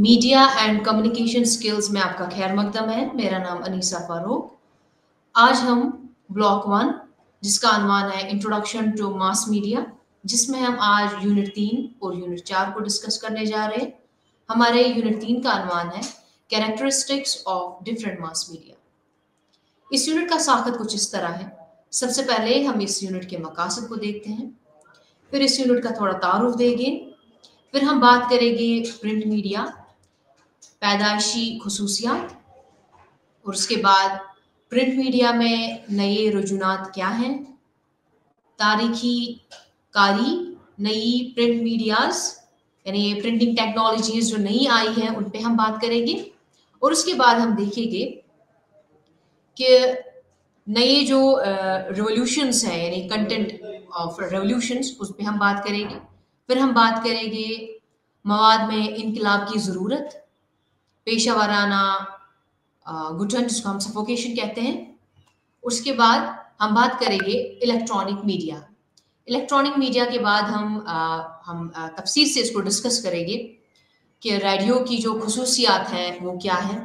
Media and communication skills में आपका खैर मकदम है। मेरा नाम अनीसा फारूक। आज हम ब्लॉक 1 जिसका अनवान है इंट्रोडक्शन टू मास मीडिया, जिसमें हम आज यूनिट 3 और यूनिट 4 को डिस्कस करने जा रहे हैं। हमारे यूनिट 3 का अनवान है characteristics of different mass media. इस यूनिट का साखत कुछ इस तरह है। सबसे पहले हम इस यूनिट के मकासद को देखते हैं, फिर इस यूनिट का थोड़ा तारुफ देंगे, फिर हम बात करेंगे प्रिंट मीडिया, पैदाइशी खसूसियात, और उसके बाद प्रिंट मीडिया में नए रुझानात क्या हैं, तारीखी कारी, नई प्रिंट मीडियाज यानी प्रिंटिंग टेक्नोलॉजीज जो नई आई हैं उन पे हम बात करेंगे, और उसके बाद हम देखेंगे कि नए जो रेवोल्यूशंस हैं यानी कंटेंट ऑफ रेवोल्यूशंस उस पे हम बात करेंगे। फिर हम बात करेंगे मवाद में इनकलाब की ज़रूरत, पेशा वाराना घुटन जिसको हम सफोकेशन कहते हैं। उसके बाद हम बात करेंगे इलेक्ट्रॉनिक मीडिया। इलेक्ट्रॉनिक मीडिया के बाद हम तफसील से इसको डिस्कस करेंगे कि रेडियो की जो खसूसियात हैं वो क्या है,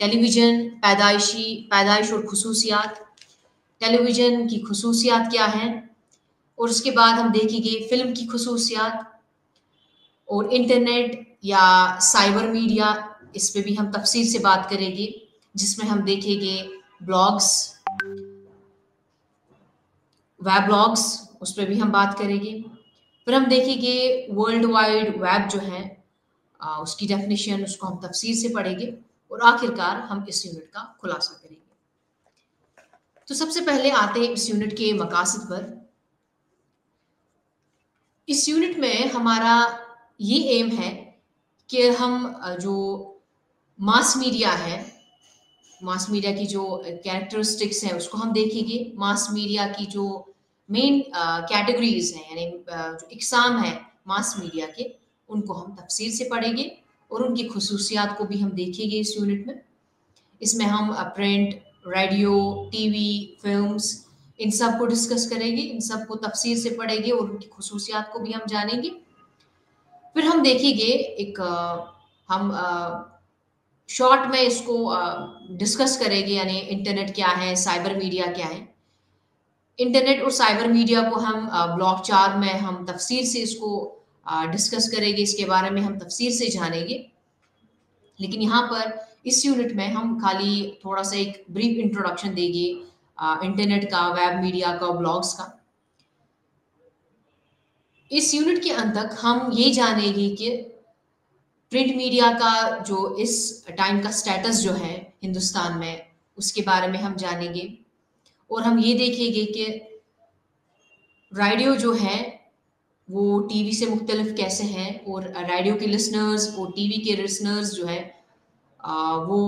टेलीविज़न पैदाइश और खसूसियात, टेलीविज़न की खसूसियात क्या हैं, और उसके बाद हम देखेंगे फ़िल्म की खसूसियात, और इंटरनेट या साइबर मीडिया, इस पे भी हम तफसील से बात करेंगे, जिसमें हम देखेंगे ब्लॉग्स, वेब ब्लॉग्स, उस पर भी हम बात करेंगे। फिर हम देखेंगे वर्ल्ड वाइड वेब जो है उसकी डेफिनेशन, उसको हम तफसील से पढ़ेंगे, और आखिरकार हम इस यूनिट का खुलासा करेंगे। तो सबसे पहले आते हैं इस यूनिट के मकासद पर। इस यूनिट में हमारा ये एम है कि हम जो मास मीडिया है, मास मीडिया की जो कैरेक्टरिस्टिक्स हैं उसको हम देखेंगे। मास मीडिया की जो मेन कैटेगरीज हैं यानी जो इकसाम है मास मीडिया के, उनको हम तफसील से पढ़ेंगे, और उनकी खसूसियात को भी हम देखेंगे इस यूनिट में। इसमें हम प्रिंट, रेडियो, टीवी, फिल्म्स, इन सब को डिस्कस करेंगे, इन सब को तफसील से पढ़ेंगे और उनकी खसूसियात को भी हम जानेंगे। फिर हम देखेंगे हम शॉर्ट में इसको डिस्कस करेंगे यानी इंटरनेट क्या है, साइबर मीडिया क्या है। इंटरनेट और साइबर मीडिया को हम ब्लॉक 4 में हम तफसील से इसको डिस्कस करेंगे, इसके बारे में हम तफसील से जानेंगे। लेकिन यहाँ पर इस यूनिट में हम खाली थोड़ा सा एक ब्रीफ इंट्रोडक्शन देंगे इंटरनेट का, वेब मीडिया का, ब्लॉग्स का। इस यूनिट के अंत तक हम ये जानेंगे कि प्रिंट मीडिया का जो इस टाइम का स्टेटस जो है हिंदुस्तान में, उसके बारे में हम जानेंगे, और हम ये देखेंगे कि रेडियो जो है वो टीवी से मुख्तलिफ कैसे हैं, और रेडियो के लिसनर्स और टीवी के लिसनर्स जो है वो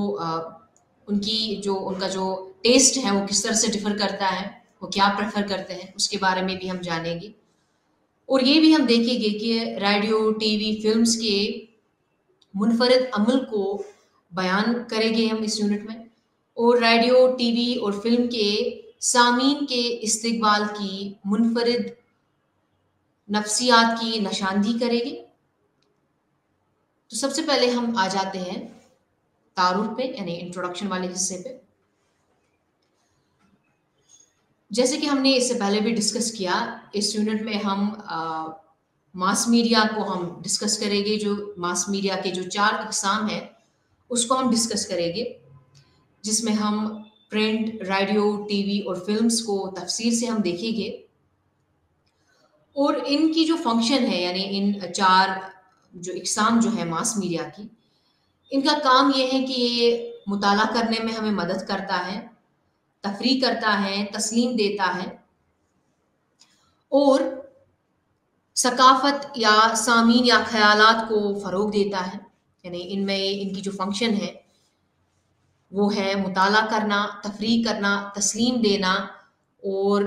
उनका जो टेस्ट है वो किस तरह से डिफर करता है, वो क्या प्रेफर करते हैं, उसके बारे में भी हम जानेंगे। और ये भी हम देखेंगे कि रेडियो, टीवी, फिल्म्स के मुनफरद अमल को बयान करेंगे हम इस यूनिट में, और रेडियो, टीवी और फिल्म के सामीन के इस्तिकबाल की मुनफरद नफ्सियात की निशानदी करेंगे। तो सबसे पहले हम आ जाते हैं तारुफ पे यानी इंट्रोडक्शन वाले हिस्से पे। जैसे कि हमने इससे पहले भी डिस्कस किया, इस यूनिट में हम मास मीडिया को हम डिस्कस करेंगे। जो मास मीडिया के जो 4 इकसाम हैं उसको हम डिस्कस करेंगे, जिसमें हम प्रिंट, रेडियो, टीवी और फिल्म्स को तफसील से हम देखेंगे, और इनकी जो फंक्शन है यानी इन 4 जो इकसाम जो है मास मीडिया की, इनका काम ये है कि ये मुताला करने में हमें मदद करता है, तफरीक करता है, तस्लीम देता है, और सकाफत या सामीन या ख्यालात को फ़रोग देता है। यानी इनमें इनकी जो फंक्शन है वो है मुताला करना, तफरीक करना, तस्लीम देना, और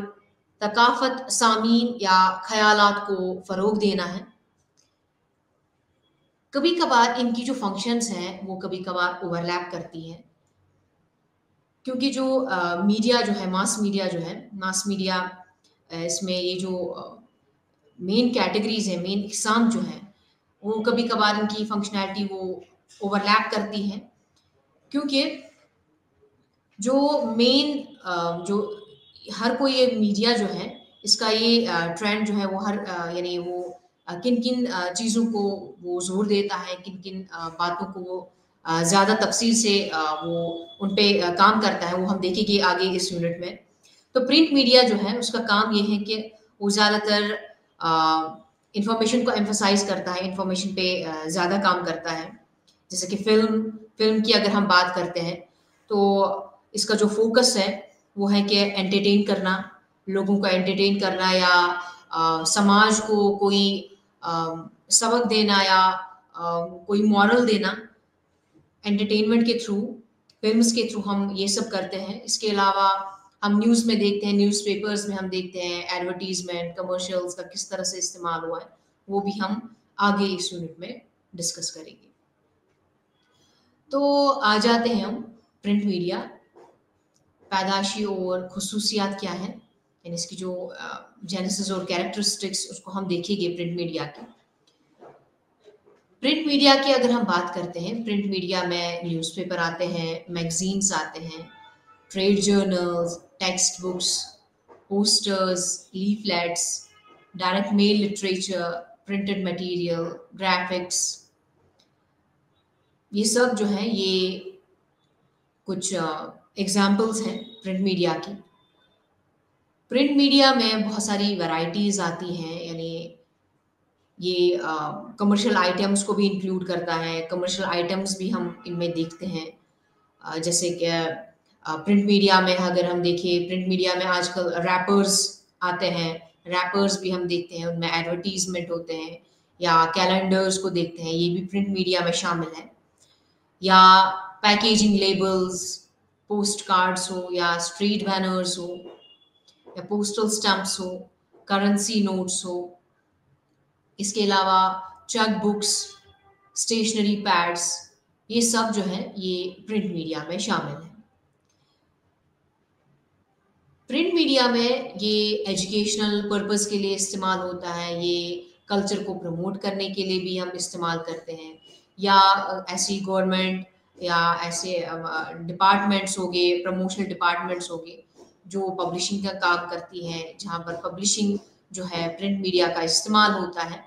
तकाफत, सामीन या ख्यालात को फ़रोग देना है। कभी कभार इनकी जो फंक्शंस हैं वो कभी कभार ओवरलैप करती हैं, क्योंकि जो मीडिया जो है मास मीडिया इसमें ये जो मेन कैटेगरीज है, मेन इकसाम जो है, वो कभी कभार इनकी फंक्शनैलिटी वो ओवरलैप करती हैं, क्योंकि जो मेन जो हर कोई ये मीडिया जो है इसका ये ट्रेंड जो है वो हर यानी वो किन किन चीज़ों को वो जोर देता है, किन किन बातों को वो ज़्यादा तफसील से वो उन पे काम करता है, वो हम देखेंगे आगे इस यूनिट में। तो प्रिंट मीडिया जो है उसका काम ये है कि वो ज़्यादातर इंफॉर्मेशन को एम्फसाइज करता है, इंफॉर्मेशन पे ज़्यादा काम करता है। जैसे कि फ़िल्म की अगर हम बात करते हैं, तो इसका जो फ़ोकस है, वो है कि एंटरटेन करना, लोगों को एंटरटेन करना या समाज को कोई सबक देना या कोई मॉरल देना, एंटरटेनमेंट के थ्रू, फ़िल्म्स के थ्रू हम ये सब करते हैं। इसके अलावा हम न्यूज़ में देखते हैं, न्यूज़पेपर्स में हम देखते हैं, एडवर्टाइज़मेंट, कमर्शियल्स का किस तरह से इस्तेमाल हुआ है, वो भी हम आगे इस यूनिट में डिस्कस करेंगे। तो आ जाते हैं हम प्रिंट मीडिया, पैदाशी और खसूसियात क्या हैं, यानी इसकी जो जेनेसिस और कैरेक्टरिस्टिक्स उसको हम देखेंगे प्रिंट मीडिया की। प्रिंट मीडिया की अगर हम बात करते हैं, प्रिंट मीडिया में न्यूज़पेपर आते हैं, मैगजीन्स आते हैं, trade journals, text books, posters, leaflets, direct mail literature, printed material, graphics, ये सब जो है ये कुछ एग्जाम्पल्स हैं प्रिंट मीडिया की। प्रिंट मीडिया में बहुत सारी वैरायटीज़ आती हैं, यानी ये कमर्शियल आइटम्स को भी इंक्लूड करता है, कमर्शियल आइटम्स भी हम इनमें देखते हैं। जैसे कि प्रिंट मीडिया में अगर हम देखें, प्रिंट मीडिया में आजकल रैपर्स आते हैं, रैपर्स भी हम देखते हैं, उनमें एडवर्टीजमेंट होते हैं, या कैलेंडर्स को देखते हैं, ये भी प्रिंट मीडिया में शामिल है। या पैकेजिंग लेबल्स, पोस्ट कार्ड्स हो या स्ट्रीट बैनर्स हो या पोस्टल स्टैम्प्स हो, करेंसी नोट्स हो, इसके अलावा चेक बुक्स, स्टेशनरी पैड्स, ये सब जो है ये प्रिंट मीडिया में शामिल है। प्रिंट मीडिया में ये एजुकेशनल पर्पस के लिए इस्तेमाल होता है, ये कल्चर को प्रमोट करने के लिए भी हम इस्तेमाल करते हैं, या ऐसी गवर्नमेंट या ऐसे डिपार्टमेंट्स हो गए, प्रमोशनल डिपार्टमेंट्स हो गए, जो पब्लिशिंग का काम करती हैं, जहाँ पर पब्लिशिंग जो है प्रिंट मीडिया का इस्तेमाल होता है,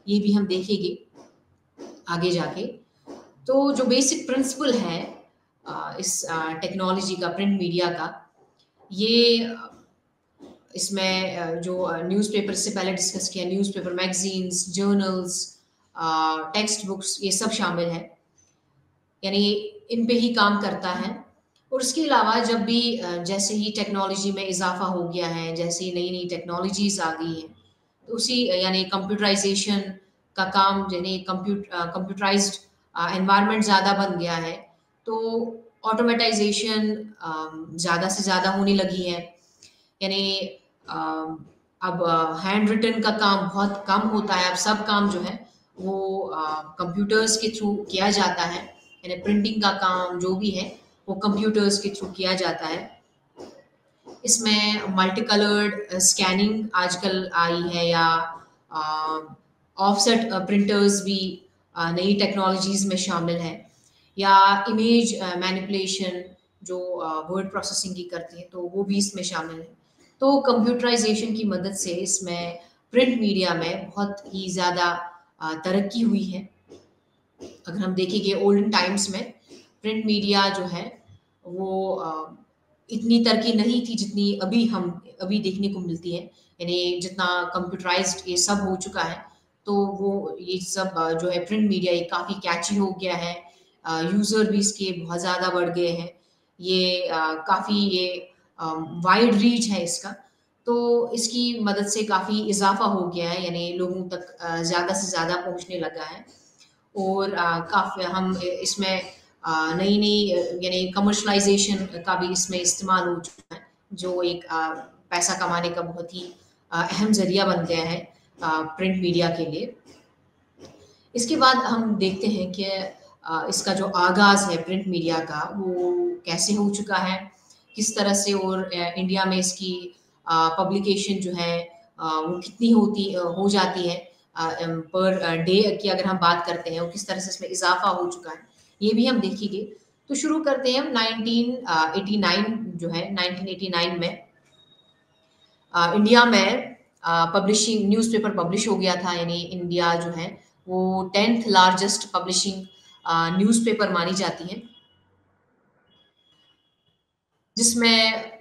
ये भी हम देखेंगे आगे जाके। तो जो बेसिक प्रिंसिपल है इस टेक्नोलॉजी का, प्रिंट मीडिया का, ये इसमें जो न्यूज़पेपर से पहले डिस्कस किया, newspaper, magazines, journals, text books, ये सब शामिल है, यानी इन पे ही काम करता है। और उसके अलावा जब भी जैसे ही टेक्नोलॉजी में इजाफा हो गया है, जैसे ही नई नई टेक्नोलॉजीज आ गई हैं, तो उसी यानी कंप्यूटराइजेशन का काम, यानी कंप्यूटराइज्ड एनवायरनमेंट ज़्यादा बन गया है, तो ऑटोमेटाइजेशन ज़्यादा से ज़्यादा होने लगी है, यानी अब हैंड रिटन का काम बहुत कम होता है, अब सब काम जो है वो कंप्यूटर्स के थ्रू किया जाता है, यानी प्रिंटिंग का काम जो भी है वो कंप्यूटर्स के थ्रू किया जाता है। इसमें मल्टी कलर्ड स्कैनिंग आजकल आई है, या ऑफसेट प्रिंटर्स भी नई टेक्नोलॉजीज में शामिल है, या इमेज मैनिपुलेशन जो वर्ड प्रोसेसिंग की करती है, तो वो भी इसमें शामिल है। तो कंप्यूटराइजेशन की मदद से इसमें प्रिंट मीडिया में बहुत ही ज़्यादा तरक्की हुई है। अगर हम देखेंगे ओल्डन टाइम्स में प्रिंट मीडिया जो है वो इतनी तरक्की नहीं थी जितनी अभी देखने को मिलती है, यानी जितना कंप्यूटराइज्ड ये सब हो चुका है, तो वो ये सब जो है प्रिंट मीडिया ये काफ़ी कैची हो गया है, यूज़र भी इसके बहुत ज़्यादा बढ़ गए हैं, ये काफ़ी ये वाइड रीच है इसका, तो इसकी मदद से काफ़ी इजाफा हो गया है, यानी लोगों तक ज़्यादा से ज़्यादा पहुंचने लगा है। और काफ़ी हम इसमें नई नई यानी कमर्शलाइजेशन का भी इसमें इस्तेमाल हो चुका है, जो एक पैसा कमाने का बहुत ही अहम ज़रिया बन गया है प्रिंट मीडिया के लिए। इसके बाद हम देखते हैं कि इसका जो आगाज़ है प्रिंट मीडिया का वो कैसे हो चुका है, किस तरह से, और इंडिया में इसकी पब्लिकेशन जो है वो कितनी हो जाती है, पर डे की अगर हम बात करते हैं और किस तरह से इसमें इजाफा हो चुका है, ये भी हम देखेंगे। तो शुरू करते हैं हम 1989 जो है 1989 में इंडिया में पब्लिशिंग न्यूज़पेपर पब्लिश हो गया था, यानी इंडिया जो है वो 10th लार्जेस्ट पब्लिशिंग न्यूज़पेपर मानी जाती है, जिसमें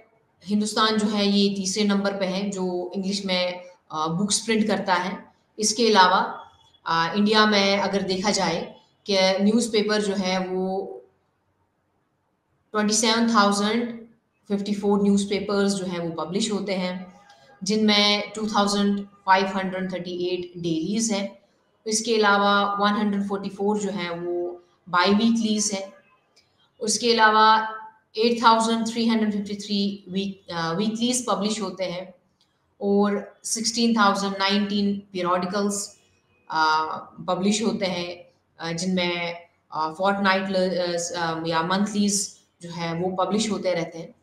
हिंदुस्तान जो है ये तीसरे नंबर पे है जो इंग्लिश में बुक्स प्रिंट करता है। इसके अलावा इंडिया में अगर देखा जाए कि न्यूज़पेपर जो है वो 27,054 न्यूज़पेपर्स जो हैं वो पब्लिश होते हैं, जिनमें 2,538 डेलीज़ हैं। इसके अलावा 144 जो हैं वो बाई वीकलीज़ हैं। उसके अलावा 8,353 वीकलीज़ पब्लिश होते हैं और 16,019 पीरियोडिकल्स पब्लिश होते हैं, जिनमें फोर्टनाइट या मंथलीज जो है वो पब्लिश होते रहते हैं।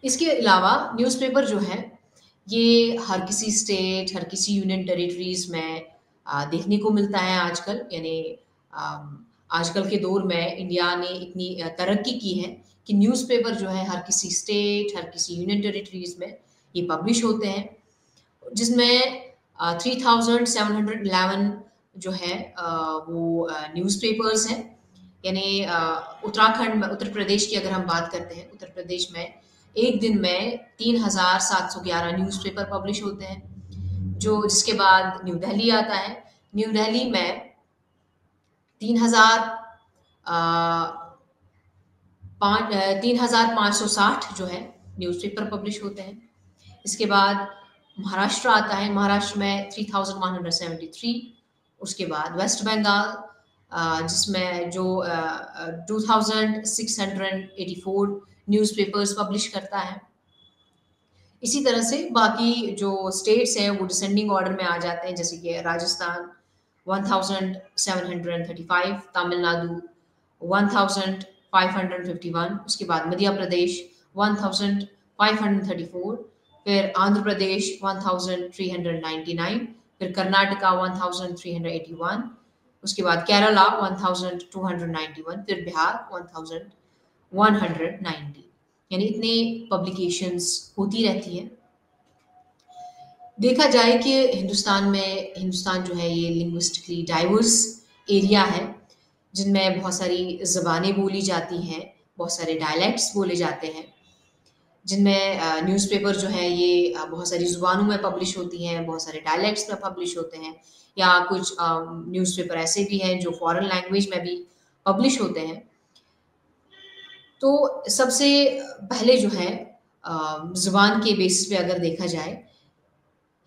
इसके अलावा न्यूज़पेपर जो है ये हर किसी स्टेट, हर किसी यूनियन टेरिटरीज में देखने को मिलता है आजकल, यानी आजकल के दौर में इंडिया ने इतनी तरक्की की है कि न्यूज़पेपर जो है हर किसी स्टेट, हर किसी यूनियन टेरिटरीज में ये पब्लिश होते हैं, जिसमें 3,711 जो है वो न्यूज़पेपर्स हैं। यानी उत्तराखंड में, उत्तर प्रदेश की अगर हम बात करते हैं, उत्तर प्रदेश में एक दिन में 3,711 न्यूज़पेपर पब्लिश होते हैं, जो जिसके बाद न्यू दिल्ली आता है। न्यू दिल्ली में 3,560 जो है न्यूज़पेपर पब्लिश होते हैं। इसके बाद महाराष्ट्र आता है, महाराष्ट्र में 3,173। उसके बाद वेस्ट बंगाल जिसमें जो 2,684 न्यूज़पेपर्स पब्लिश करता है। इसी तरह से बाकी जो स्टेट्स हैं वो डिसेंडिंग ऑर्डर में आ जाते हैं, जैसे कि राजस्थान 1,735, तमिलनाडु 1,551, उसके बाद मध्य प्रदेश 1,534, फिर आंध्र प्रदेश 1,399, फिर कर्नाटका 1,381, उसके बाद केरला 1,291, फिर बिहार 1,190। यानी इतने पब्लिकेशंस होती रहती हैं। देखा जाए कि हिंदुस्तान जो है ये लिंग्विस्टिकली डाइवर्स एरिया है, जिनमें बहुत सारी ज़बानें बोली जाती हैं, बहुत सारे डायलेक्ट्स बोले जाते हैं, जिनमें न्यूज़पेपर जो है ये बहुत सारी ज़ुबानों में पब्लिश होती हैं, बहुत सारे डायलेक्ट्स में पब्लिश होते हैं, या कुछ न्यूज़पेपर ऐसे भी हैं जो फॉरेन लैंग्वेज में भी पब्लिश होते हैं। तो सबसे पहले जो है ज़ुबान के बेसिस पे अगर देखा जाए,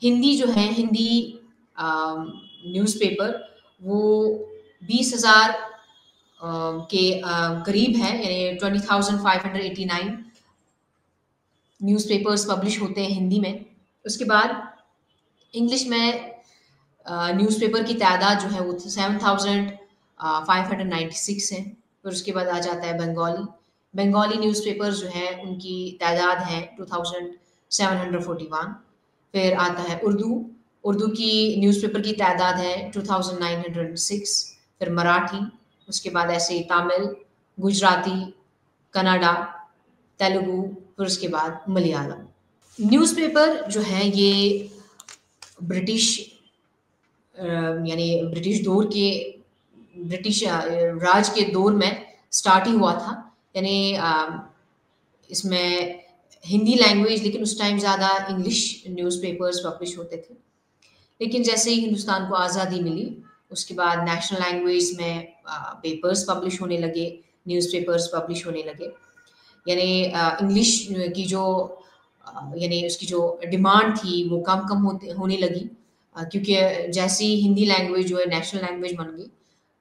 हिंदी जो है, हिंदी न्यूज़पेपर वो 20,000 के करीब है, यानी 20,589 न्यूज़पेपर्स पब्लिश होते हैं हिंदी में। उसके बाद इंग्लिश में न्यूज़पेपर की तादाद जो है वो 7,596 है। फिर उसके बाद आ जाता है बंगाली न्यूज़पेपर्स जो हैं उनकी तादाद है 2,741। फिर आता है उर्दू की न्यूज़पेपर की तादाद है 2,906। फिर मराठी, उसके बाद ऐसे तमिल, गुजराती, कन्नड़ा, तेलुगु, फिर उसके बाद मलयालम। न्यूज़पेपर जो है ये ब्रिटिश यानी ब्रिटिश राज के दौर में स्टार्ट ही हुआ था, यानी इसमें हिंदी लैंग्वेज, लेकिन उस टाइम ज़्यादा इंग्लिश न्यूज़पेपर्स पब्लिश होते थे। लेकिन जैसे ही हिंदुस्तान को आज़ादी मिली, उसके बाद नेशनल लैंग्वेज में पेपर्स पब्लिश होने लगे, न्यूज़पेपर्स पब्लिश होने लगे। यानी इंग्लिश की जो यानी उसकी जो डिमांड थी वो कम होने लगी, क्योंकि जैसे ही हिंदी लैंग्वेज जो है नेशनल लैंग्वेज बन गई,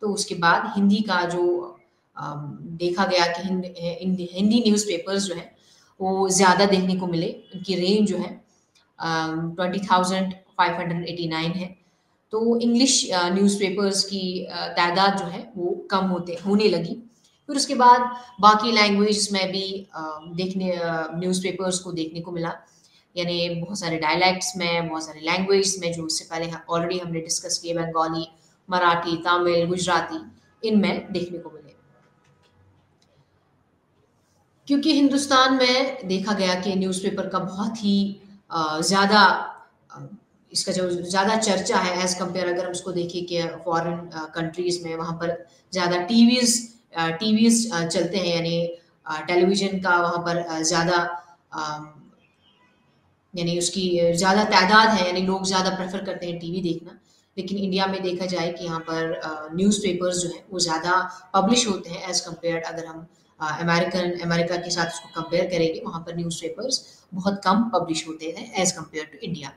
तो उसके बाद हिंदी का जो देखा गया कि हिंदी न्यूज़पेपर्स जो है वो ज़्यादा देखने को मिले। उनकी रेंज जो है 20,589 है। तो इंग्लिश न्यूज़पेपर्स की तादाद जो है वो कम होने लगी। फिर उसके बाद बाकी लैंग्वेज में भी न्यूज़पेपर्स को देखने को मिला, यानी बहुत सारे डायलैक्ट्स में, बहुत सारे लैंग्वेज में, जो इससे पहले ऑलरेडी हमने डिस्कस किए, बंगाली, मराठी, तमिल, गुजराती, इनमें देखने को मिले। क्योंकि हिंदुस्तान में देखा गया कि न्यूज़पेपर का बहुत ही ज़्यादा अ, इसका जो ज़्यादा चर्चा है एज़ कम्पेयर, अगर हम उसको देखें कि फॉरेन कंट्रीज़ में, वहाँ पर ज़्यादा टीवीज़ चलते हैं, यानी टेलीविज़न का वहाँ पर ज़्यादा यानी उसकी ज़्यादा तादाद है, यानी लोग ज़्यादा प्रेफ़र करते हैं टीवी देखना। लेकिन इंडिया में देखा जाए कि यहाँ पर न्यूज़पेपर्स जो हैं वो ज़्यादा पब्लिश होते हैं एज़ कम्पेयर्ड, अगर हम अमेरिका के साथ उसको कंपेयर करेंगे, वहाँ पर न्यूज़पेपर्स बहुत कम पब्लिश होते हैं as compare to India.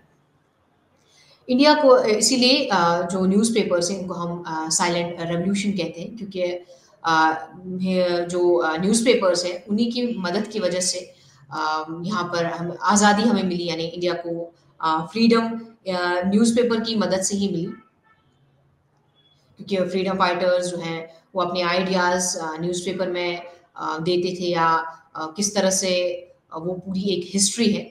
India को इसीलिए जो न्यूज़पेपर्स हैं इनको हम साइलेंट रेवोल्यूशन कहते हैं, क्योंकि जो न्यूज़पेपर्स हैं उन्हीं की मदद की वजह से यहाँ पर हम आज़ादी हमें मिली, यानी इंडिया को फ्रीडम न्यूज़पेपर की मदद से ही मिली। क्योंकि फ्रीडम फाइटर्स जो हैं वो अपने आइडियाज़ न्यूज़पेपर में देते थे, या किस तरह से वो पूरी एक हिस्ट्री है।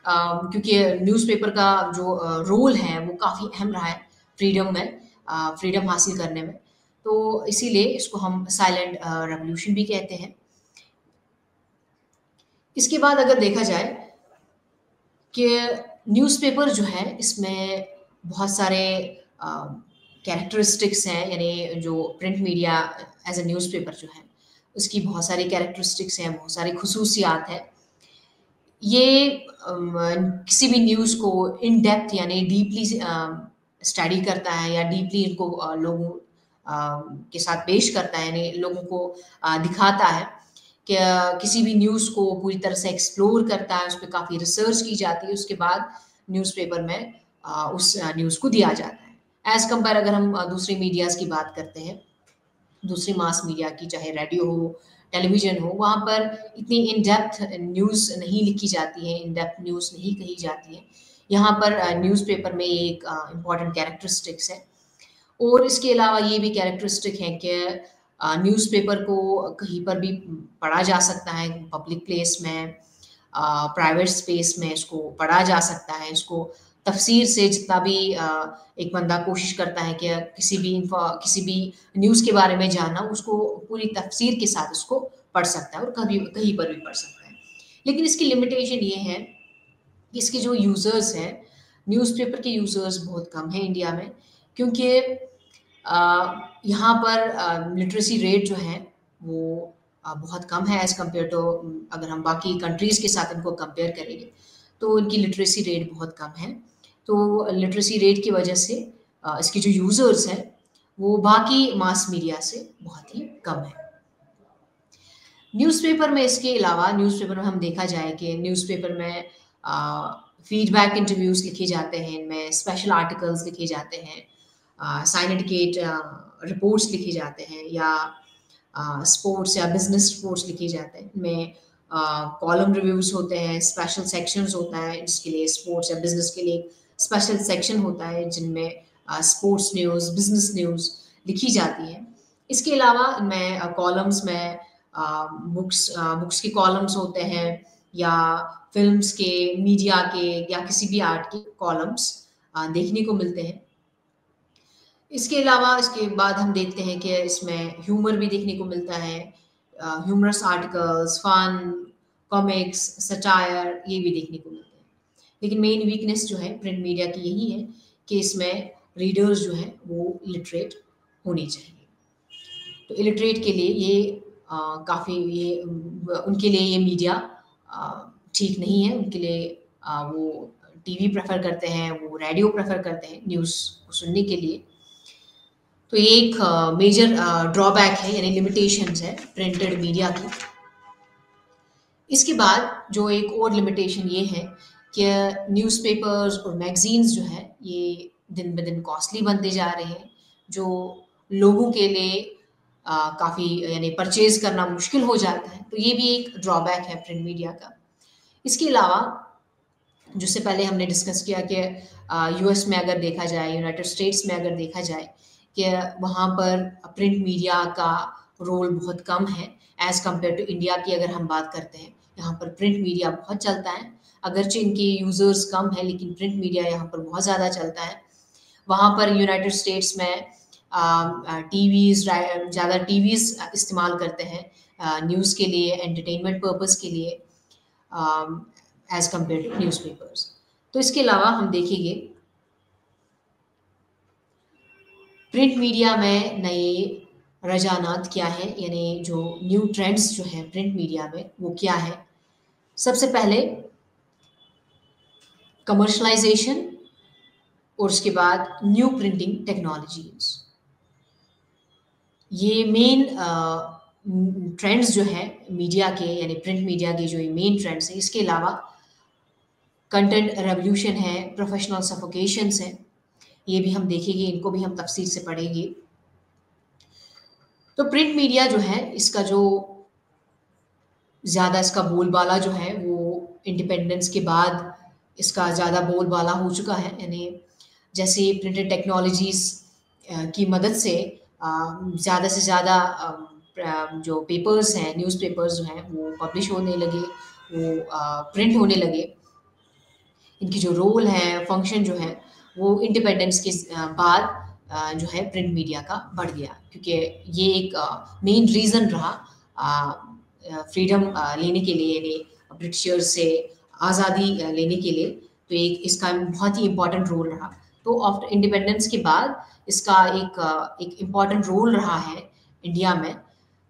क्योंकि न्यूज़पेपर का जो रोल है वो काफ़ी अहम रहा है फ्रीडम में, फ्रीडम हासिल करने में। तो इसीलिए इसको हम साइलेंट रेवोल्यूशन भी कहते हैं। इसके बाद अगर देखा जाए कि न्यूज़पेपर जो है इसमें बहुत सारे कैरेक्टरिस्टिक्स हैं, यानी जो print media as a newspaper जो है उसकी बहुत सारी कैरेक्टरिस्टिक्स हैं, बहुत सारी खसूसियात हैं। ये किसी भी न्यूज़ को इन डेप्थ यानी डीपली स्टडी करता है, या डीपली इनको लोगों के साथ पेश करता है, यानी लोगों को दिखाता है कि किसी भी न्यूज़ को पूरी तरह से एक्सप्लोर करता है, उस पे काफ़ी रिसर्च की जाती है, उसके बाद न्यूज़पेपर में उस न्यूज़ को दिया जाता है। एज़ कम्पेयर अगर हम दूसरी मीडियाज़ की बात करते हैं, दूसरी मास मीडिया की, चाहे रेडियो हो, टेलीविज़न हो, वहाँ पर इतनी इन डेप्थ न्यूज़ नहीं लिखी जाती है, इन डेप्थ न्यूज़ नहीं कही जाती है। यहाँ पर न्यूज़पेपर में ये एक इम्पॉर्टेंट कैरेक्टरिस्टिक्स है। और इसके अलावा ये भी कैरेक्टरिस्टिक है कि न्यूज़पेपर को कहीं पर भी पढ़ा जा सकता है, पब्लिक प्लेस में, प्राइवेट स्पेस में इसको पढ़ा जा सकता है। इसको तफ़सीर से जितना भी एक बंदा कोशिश करता है कि किसी भी न्यूज़ के बारे में जानना, उसको पूरी तफ़सीर के साथ उसको पढ़ सकता है और कभी कहीं पर भी पढ़ सकता है। लेकिन इसकी लिमिटेशन ये है कि इसके जो यूज़र्स हैं, न्यूज़पेपर के यूज़र्स बहुत कम हैं इंडिया में, क्योंकि यहाँ पर लिटरेसी रेट जो है वो बहुत कम है एज़ कम्पेयर टू, अगर हम बाकी कंट्रीज़ के साथ इनको कंपेयर करेंगे, तो इनकी लिटरेसी रेट बहुत कम है। तो लिटरेसी रेट की वजह से इसके जो यूज़र्स हैं, वो बाकी मास मीडिया से बहुत ही कम है। न्यूज़पेपर में इसके अलावा न्यूज़पेपर में हम देखा जाए कि न्यूज़पेपर में फीडबैक इंटरव्यूज़ लिखे जाते हैं, इनमें स्पेशल आर्टिकल्स लिखे जाते हैं, साइंटिफिक रिपोर्ट्स लिखे जाते हैं, या स्पोर्ट्स या बिजनेस रिपोर्ट्स लिखे जाते हैं। इनमें कॉलम रिव्यूज़ होते हैं, स्पेशल सेक्शंस होता है जिसके लिए स्पोर्ट्स या बिजनेस के लिए स्पेशल सेक्शन होता है, जिनमें स्पोर्ट्स न्यूज़, बिजनेस न्यूज़ लिखी जाती है। इसके अलावा मैं कॉलम्स में बुक्स के कॉलम्स होते हैं, या फ़िल्म्स के, मीडिया के, या किसी भी आर्ट के कॉलम्स देखने को मिलते हैं। इसके अलावा इसके बाद हम देखते हैं कि इसमें ह्यूमर भी देखने को मिलता है, humorous articles, fun, comics, satire, ये भी देखने को मिलते हैं। लेकिन मेन वीकनेस जो है प्रिंट मीडिया की यही है कि इसमें रीडर्स जो हैं वो इलिटरेट होने चाहिए। तो इलिटरेट के लिए ये काफ़ी ये उनके लिए ये मीडिया ठीक नहीं है। उनके लिए वो टीवी प्रेफ़र करते हैं, वो रेडियो प्रेफ़र करते हैं न्यूज़ को सुनने के लिए। तो ये एक मेजर ड्रॉबैक है, यानी लिमिटेशंस है प्रिंटेड मीडिया की। इसके बाद जो एक और लिमिटेशन ये है कि न्यूज़पेपर्स और मैगज़ीन्स जो हैं ये दिन ब दिन कॉस्टली बनते जा रहे हैं, जो लोगों के लिए काफ़ी यानी परचेज़ करना मुश्किल हो जाता है। तो ये भी एक ड्रॉबैक है प्रिंट मीडिया का। इसके अलावा जिससे पहले हमने डिस्कस किया कि यूएस में अगर देखा जाए, यूनाइटेड स्टेट्स में अगर देखा जाए कि वहाँ पर प्रिंट मीडिया का रोल बहुत कम है एज़ कम्पेयर टू इंडिया की। अगर हम बात करते हैं, यहाँ पर प्रिंट मीडिया बहुत चलता है अगरचे इनके यूज़र्स कम है लेकिन प्रिंट मीडिया यहाँ पर बहुत ज़्यादा चलता है। वहाँ पर यूनाइटेड स्टेट्स में टीवीज़ ज़्यादा टीवीज़ इस्तेमाल करते हैं न्यूज़ के लिए, एंटरटेनमेंट पर्पज़ के लिए एज़ कम्पेयर टू न्यूज़पेपर्स। तो इसके अलावा हम देखेंगे प्रिंट मीडिया में नए रुझानात क्या हैं, यानी जो न्यू ट्रेंड्स जो हैं प्रिंट मीडिया में वो क्या है। सबसे पहले कमर्शलाइजेशन और उसके बाद न्यू प्रिंटिंग टेक्नोलॉजीज। ये मेन ट्रेंड्स जो हैं मीडिया के, यानी प्रिंट मीडिया के जो ये मेन ट्रेंड्स हैं। इसके अलावा कंटेंट रेवोल्यूशन है, प्रोफेशनल सफोकेशंस हैं, ये भी हम देखेंगे, इनको भी हम तफसील से पढ़ेंगे। तो प्रिंट मीडिया जो है इसका जो ज़्यादा इसका बोलबाला जो है वो इंडिपेंडेंस के बाद इसका ज़्यादा बोलबाला हो चुका है, यानी जैसे प्रिंटेड टेक्नोलॉजीज़ की मदद से ज़्यादा से ज़्यादा जो पेपर्स हैं, न्यूज़पेपर्स जो हैं वो पब्लिश होने लगे, वो प्रिंट होने लगे। इनकी जो रोल है, फंक्शन जो है वो इंडिपेंडेंस के बाद जो है प्रिंट मीडिया का बढ़ गया, क्योंकि ये एक मेन रीज़न रहा फ्रीडम लेने के लिए, यानी ब्रिटिशर्स से आज़ादी लेने के लिए। तो एक इसका बहुत ही इम्पोर्टेंट रोल रहा। तो आफ्टर इंडिपेंडेंस के बाद इसका एक इम्पॉर्टेंट रोल रहा है इंडिया में।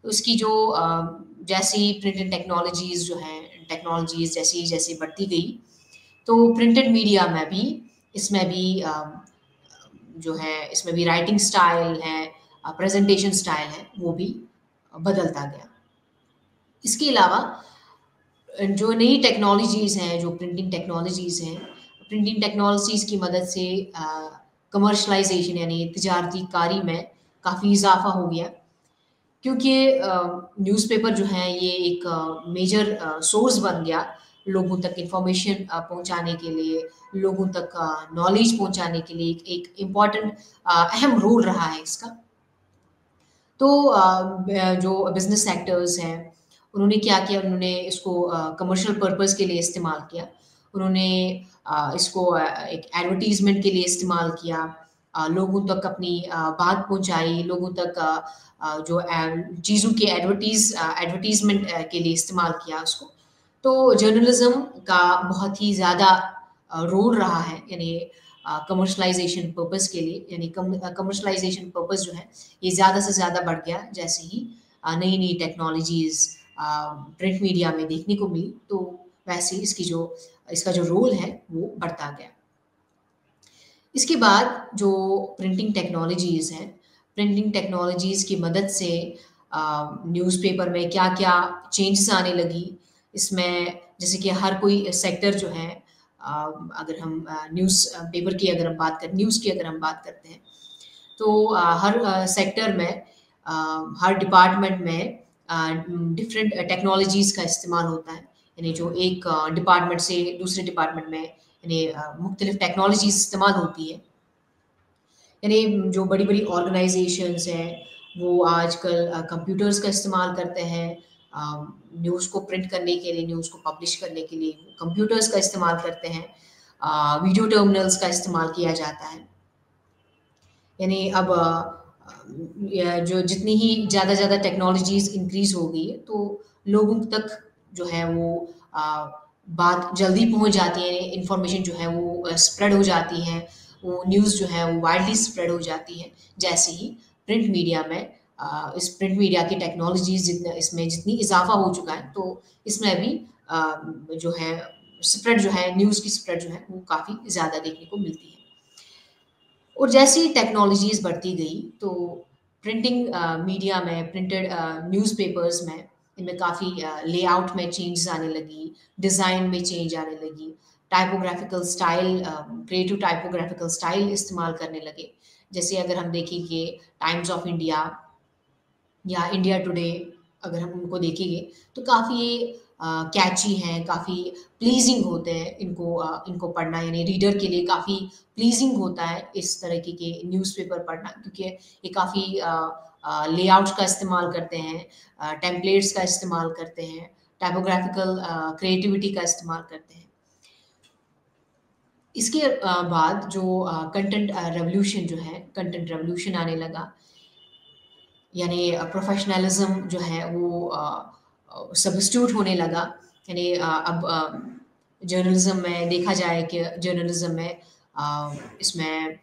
तो इसकी जो जैसी प्रिंटेड टेक्नोलॉजीज़ जो हैं, टेक्नोलॉजीज़ जैसी जैसी बढ़ती गई, तो प्रिंटेड मीडिया में भी इसमें भी जो है इसमें भी राइटिंग स्टाइल है, प्रेजेंटेशन स्टाइल है, वो भी बदलता गया। इसके अलावा जो नई टेक्नोलॉजीज़ हैं, जो प्रिंटिंग टेक्नोलॉजीज़ हैं, प्रिंटिंग टेक्नोलॉजीज़ की मदद से कमर्शलाइजेशन यानी तिजारती कारी में काफ़ी इजाफा हो गया, क्योंकि न्यूज़पेपर जो है ये एक मेजर सोर्स बन गया लोगों तक इंफॉर्मेशन पहुंचाने के लिए, लोगों तक नॉलेज पहुंचाने के लिए। एक इम्पॉर्टेंट अहम रोल रहा है इसका। तो जो बिजनेस सेक्टर्स हैं उन्होंने क्या किया, उन्होंने इसको कमर्शियल पर्पस के लिए इस्तेमाल किया। उन्होंने इसको एक एडवर्टीजमेंट के लिए इस्तेमाल किया, लोगों तक अपनी बात पहुंचाई, लोगों तक जो चीज़ों की एडवर्टीजमेंट के लिए इस्तेमाल किया उसको। तो जर्नलिज्म का बहुत ही ज़्यादा रोल रहा है, यानी कमर्शलाइजेशन पर्पस के लिए, यानी कमर्शलाइजेशन पर्पस जो है ये ज़्यादा से ज़्यादा बढ़ गया जैसे ही नई नई टेक्नोलॉजीज़ प्रिंट मीडिया में देखने को मिली। तो वैसे ही इसका जो रोल है वो बढ़ता गया। इसके बाद जो प्रिंटिंग टेक्नोलॉजीज़ हैं, प्रिंटिंग टेक्नोलॉजीज़ की मदद से न्यूज़पेपर में क्या-क्या चेंजेस आने लगी। इसमें जैसे कि हर कोई सेक्टर जो है, अगर हम न्यूज़ पेपर की अगर हम बात करें, न्यूज़ की अगर हम बात करते हैं, तो हर सेक्टर में हर डिपार्टमेंट में डिफरेंट टेक्नोलॉजीज़ का इस्तेमाल होता है। यानी जो एक डिपार्टमेंट से दूसरे डिपार्टमेंट में यानी मुख्तलिफ टेक्नोलॉजीज़ इस्तेमाल होती है। यानी जो बड़ी-बड़ी ऑर्गेनाइज़ेशंस हैं, वो आजकल कंप्यूटर्स का इस्तेमाल करते हैं न्यूज़ को प्रिंट करने के लिए, न्यूज़ को पब्लिश करने के लिए कंप्यूटर्स का इस्तेमाल करते हैं। वीडियो टर्मिनल्स का इस्तेमाल किया जाता है। यानी अब जो जितनी ही ज़्यादा टेक्नोलॉजीज़ इंक्रीज़ हो गई है, तो लोगों तक जो है वो बात जल्दी पहुँच जाती है, इन्फॉर्मेशन जो है वो स्प्रेड हो जाती है, वो न्यूज़ जो है वो वाइडली स्प्रेड हो जाती है। जैसे ही प्रिंट मीडिया में इस प्रिंट मीडिया की टेक्नोलॉजीज़ इसमें जितनी इज़ाफ़ा हो चुका है, तो इसमें भी जो है स्प्रेड जो है, न्यूज़ की स्प्रेड जो है वो काफ़ी ज़्यादा देखने को मिलती है। और जैसे ही टेक्नोलॉजीज़ बढ़ती गई, तो प्रिंटिंग मीडिया में, प्रिंटेड न्यूज़पेपर्स में, इनमें काफ़ी लेआउट में चेंजेस आने लगी, डिज़ाइन में चेंज आने लगी, typographical style creative typographical style इस्तेमाल करने लगे। जैसे अगर हम देखें कि टाइम्स ऑफ इंडिया या इंडिया टुडे अगर हम उनको देखेंगे, तो काफ़ी कैची हैं, काफ़ी प्लीज़िंग होते हैं इनको पढ़ना, यानी रीडर के लिए काफ़ी प्लीज़िंग होता है इस तरीके के न्यूज़पेपर पढ़ना, क्योंकि ये काफ़ी लेआउट्स का इस्तेमाल करते हैं, टेम्पलेट्स का इस्तेमाल करते हैं, टाइपोग्राफिकल क्रिएटिविटी का इस्तेमाल करते हैं। इसके बाद जो कंटेंट रेवोल्यूशन जो है, कंटेंट रेवोल्यूशन आने लगा, यानी प्रोफेशनलिज्म जो है वो सब्स्टिट्यूट होने लगा। यानी अब जर्नलिज्म में देखा जाए कि जर्नलिज्म में इसमें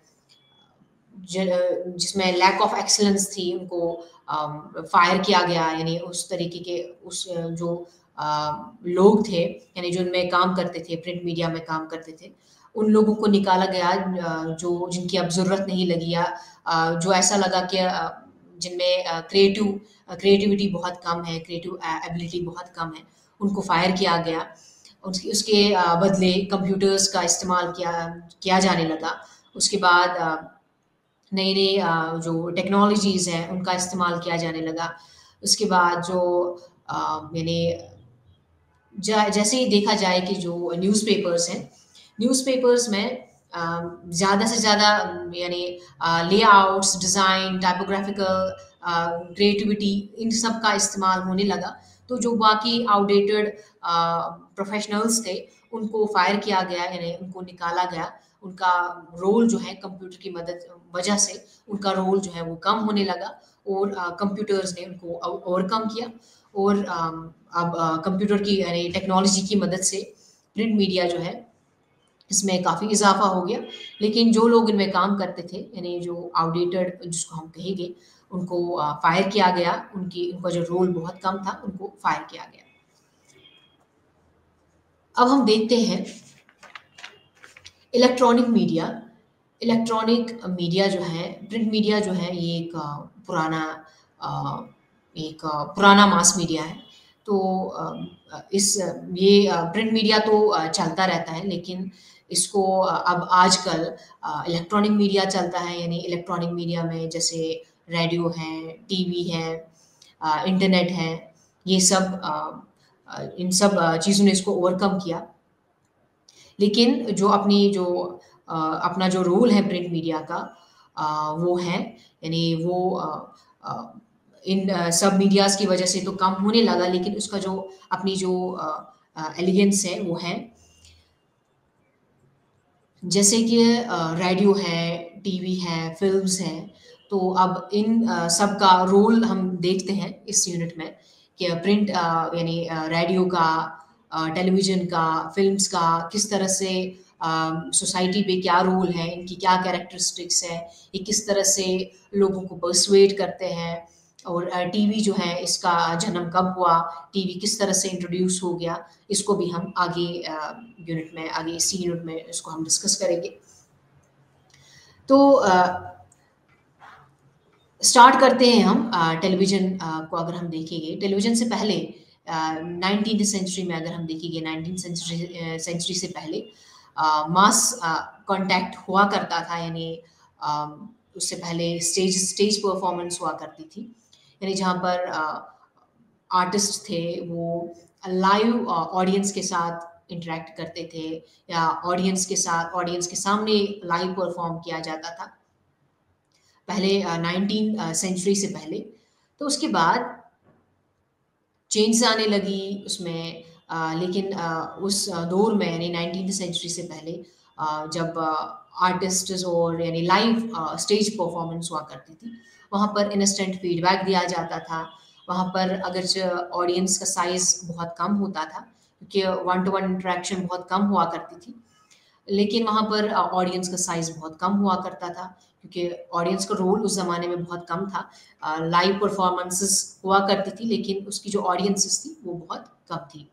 जिसमें लैक ऑफ एक्सीलेंस थी उनको फायर किया गया। यानी उस तरीके के उस जो लोग थे, यानी जो उनमें काम करते थे, प्रिंट मीडिया में काम करते थे, उन लोगों को निकाला गया जो जिनकी अब ज़रूरत नहीं लगी, या जो ऐसा लगा कि जिनमें क्रिएटिविटी बहुत कम है, क्रिएटिव एबिलिटी बहुत कम है, उनको फायर किया गया। उसके बदले कंप्यूटर्स का इस्तेमाल किया किया जाने लगा। उसके बाद नई नई जो टेक्नोलॉजीज़ हैं उनका इस्तेमाल किया जाने लगा। उसके बाद जो यानी जैसे ही देखा जाए कि जो न्यूज़पेपर्स हैं, न्यूज़पेपर्स में ज़्यादा से ज़्यादा यानी लेआउट्स, डिज़ाइन, टाइपोग्राफिकल क्रिएटिविटी, इन सब का इस्तेमाल होने लगा। तो जो बाकी आउटडेटेड प्रोफेशनल्स थे, उनको फायर किया गया, यानी उनको निकाला गया। उनका रोल जो है कंप्यूटर की मदद वजह से उनका रोल जो है वो कम होने लगा, और कंप्यूटर्स ने उनको ओवरकम किया। और अब कंप्यूटर की यानी टेक्नोलॉजी की मदद से प्रिंट मीडिया जो है इसमें काफ़ी इजाफा हो गया। लेकिन जो लोग इनमें काम करते थे, यानी जो आउटडेटेड जिसको हम कहेंगे, उनको फायर किया गया। उनका जो रोल बहुत कम था, उनको फायर किया गया। अब हम देखते हैं इलेक्ट्रॉनिक मीडिया। इलेक्ट्रॉनिक मीडिया जो है, प्रिंट मीडिया जो है, ये पुराना अ, पुराना मास मीडिया है। तो इस ये प्रिंट मीडिया तो चलता रहता है, लेकिन इसको अब आजकल इलेक्ट्रॉनिक मीडिया चलता है। यानी इलेक्ट्रॉनिक मीडिया में जैसे रेडियो है, टीवी है, इंटरनेट है, ये सब इन सब चीज़ों ने इसको ओवरकम किया। लेकिन अपना जो रोल है प्रिंट मीडिया का, वो है, यानी वो इन सब मीडियाज़ की वजह से तो कम होने लगा, लेकिन उसका जो अपनी जो एलिगेंस है वो है। जैसे कि रेडियो है, टीवी है, फ़िल्म्स हैं, तो अब इन सब का रोल हम देखते हैं इस यूनिट में, कि प्रिंट यानी रेडियो का, टेलीविज़न का, फ़िल्म्स का किस तरह से सोसाइटी पे क्या रोल है, इनकी क्या कैरेक्टरिस्टिक्स है, ये किस तरह से लोगों को पर्सुएड करते हैं। और टीवी जो है, इसका जन्म कब हुआ, टीवी किस तरह से इंट्रोड्यूस हो गया, इसको भी हम आगे यूनिट में, आगे इसी यूनिट में इसको हम डिस्कस करेंगे। तो स्टार्ट करते हैं हम टेलीविज़न को अगर हम देखेंगे, टेलीविज़न से पहले 19th सेंचुरी में अगर हम देखेंगे, 19th सेंचुरी से पहले मास कॉन्टैक्ट हुआ करता था। यानी उससे पहले स्टेज परफॉर्मेंस हुआ करती थी, यानी जहाँ पर आर्टिस्ट थे वो लाइव ऑडियंस के साथ इंटरेक्ट करते थे, या ऑडियंस के सामने लाइव परफॉर्म किया जाता था पहले 19 सेंचुरी से पहले। तो उसके बाद चेंज आने लगी उसमें, लेकिन उस दौर में, यानी 19th सेंचुरी से पहले, जब आर्टिस्ट्स और यानी लाइव स्टेज परफॉर्मेंस हुआ करती थी, वहाँ पर इंस्टेंट फीडबैक दिया जाता था। वहाँ पर अगरचे ऑडियंस का साइज़ बहुत कम होता था, क्योंकि वन टू वन इंटरेक्शन बहुत कम हुआ करती थी, लेकिन वहाँ पर ऑडियंस का साइज़ बहुत कम हुआ करता था, क्योंकि ऑडियंस का रोल उस ज़माने में बहुत कम था। लाइव परफॉर्मेंसेस हुआ करती थी, लेकिन उसकी जो ऑडियंसेस थी वो बहुत कम थी।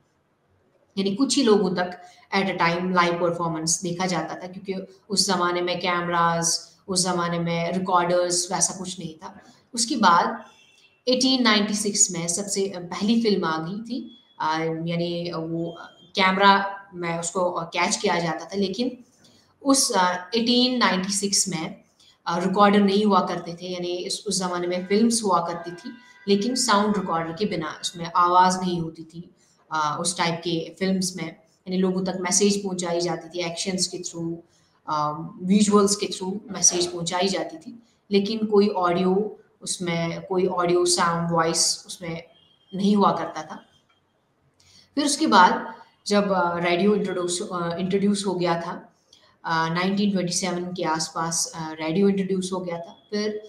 यानी कुछ ही लोगों तक at a time live performance देखा जाता था, क्योंकि उस ज़माने में कैमरास, उस ज़माने में रिकॉर्डर्स, वैसा कुछ नहीं था। उसके बाद 1896 में सबसे पहली फ़िल्म आ गई थी, यानी वो कैमरा में उसको कैच किया जाता था, लेकिन उस 1896 में रिकॉर्डर नहीं हुआ करते थे। यानी उस ज़माने में फ़िल्म्स हुआ करती थी, लेकिन साउंड रिकॉर्डर के बिना, उसमें आवाज़ नहीं होती थी। उस टाइप के फ़िल्म्स में यानी लोगों तक मैसेज पहुँचाई जाती थी एक्शंस के थ्रू, विजुअल्स के थ्रू मैसेज पहुँचाई जाती थी, लेकिन कोई ऑडियो साउंड वॉइस उसमें नहीं हुआ करता था। फिर उसके बाद जब रेडियो इंट्रोड्यूस हो गया था, 1927 के आसपास रेडियो इंट्रोड्यूस हो गया था। फिर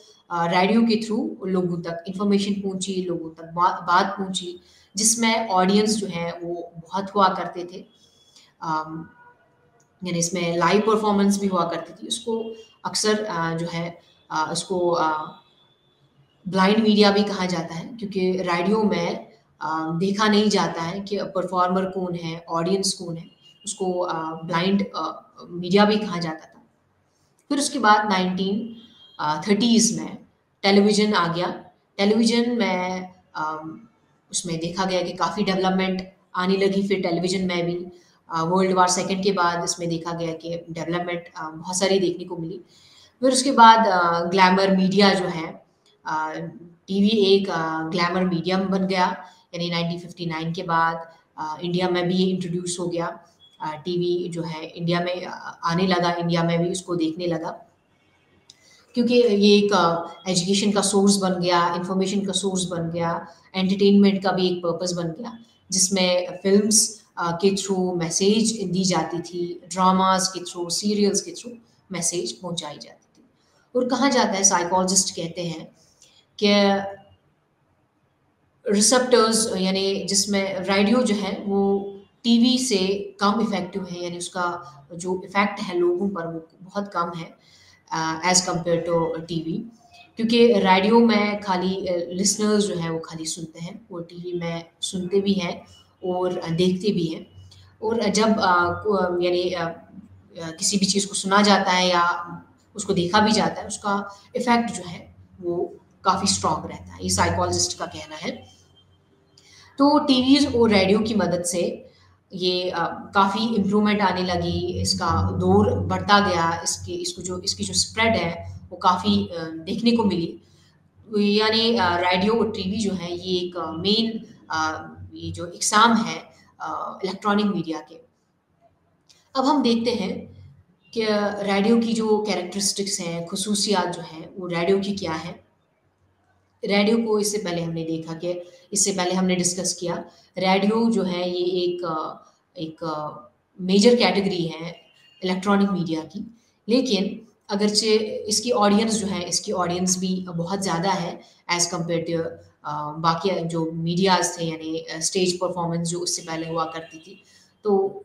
रेडियो के थ्रू लोगों तक इंफॉर्मेशन पहुंची, लोगों तक बात पहुंची, जिसमें ऑडियंस जो है वो बहुत हुआ करते थे। अम, यानी इसमें लाइव परफॉर्मेंस भी हुआ करती थी। उसको अक्सर जो है उसको ब्लाइंड मीडिया भी कहा जाता है, क्योंकि रेडियो में देखा नहीं जाता है कि परफॉर्मर कौन है, ऑडियंस कौन है। उसको ब्लाइंड मीडिया भी कहा जाता था। फिर उसके बाद 1930s में टेलीविज़न आ गया। टेलीविज़न में उसमें देखा गया कि काफ़ी डेवलपमेंट आने लगी फिर टेलीविज़न में भी। वर्ल्ड वार सेकंड के बाद इसमें देखा गया कि डेवलपमेंट बहुत सारी देखने को मिली। फिर उसके बाद ग्लैमर मीडिया जो है, टीवी एक ग्लैमर मीडियम बन गया। यानी 1959 के बाद इंडिया में भी इंट्रोड्यूस हो गया। टीवी जो है इंडिया में आने लगा, इंडिया में भी उसको देखने लगा, क्योंकि ये एक एजुकेशन का सोर्स बन गया, इंफॉर्मेशन का सोर्स बन गया, एंटरटेनमेंट का भी एक पर्पस बन गया, जिसमें फिल्म्स के थ्रू मैसेज दी जाती थी, ड्रामास के थ्रू, सीरियल्स के थ्रू मैसेज पहुंचाई जाती थी। और कहा जाता है, साइकोलॉजिस्ट कहते हैं कि रिसेप्टर्स यानी जिसमें रेडियो जो है वो टीवी से कम इफ़ेक्टिव है, यानी उसका जो इफ़ेक्ट है लोगों पर वो बहुत कम है एज़ कम्पेयर टू टीवी। क्योंकि रेडियो में खाली लिसनर्स जो हैं वो खाली सुनते हैं, वो टीवी में सुनते भी हैं और देखते भी हैं। और जब किसी भी चीज़ को सुना जाता है या उसको देखा भी जाता है, उसका इफ़ेक्ट जो है वो काफ़ी स्ट्रॉन्ग रहता है, ये साइकोलॉजिस्ट का कहना है। तो टीवीज़ और रेडियो की मदद से ये काफ़ी इम्प्रूवमेंट आने लगी, इसका दौर बढ़ता गया, इसकी जो स्प्रेड है वो काफ़ी देखने को मिली। यानी रेडियो और टीवी जो है ये एक मेन ये जो इकसाम है इलेक्ट्रॉनिक मीडिया के। अब हम देखते हैं कि रेडियो की जो कैरेक्टरिस्टिक्स हैं, खुसूसियात जो हैं, वो रेडियो की क्या है। रेडियो को इससे पहले हमने देखा कि इससे पहले हमने डिस्कस किया, रेडियो जो है ये एक मेजर कैटेगरी है इलेक्ट्रॉनिक मीडिया की। लेकिन अगरचे इसकी ऑडियंस जो है, इसकी ऑडियंस भी बहुत ज़्यादा है एज़ कम्पेयर टू बाकी जो मीडियाज़ थे, यानी स्टेज परफॉर्मेंस जो उससे पहले हुआ करती थी। तो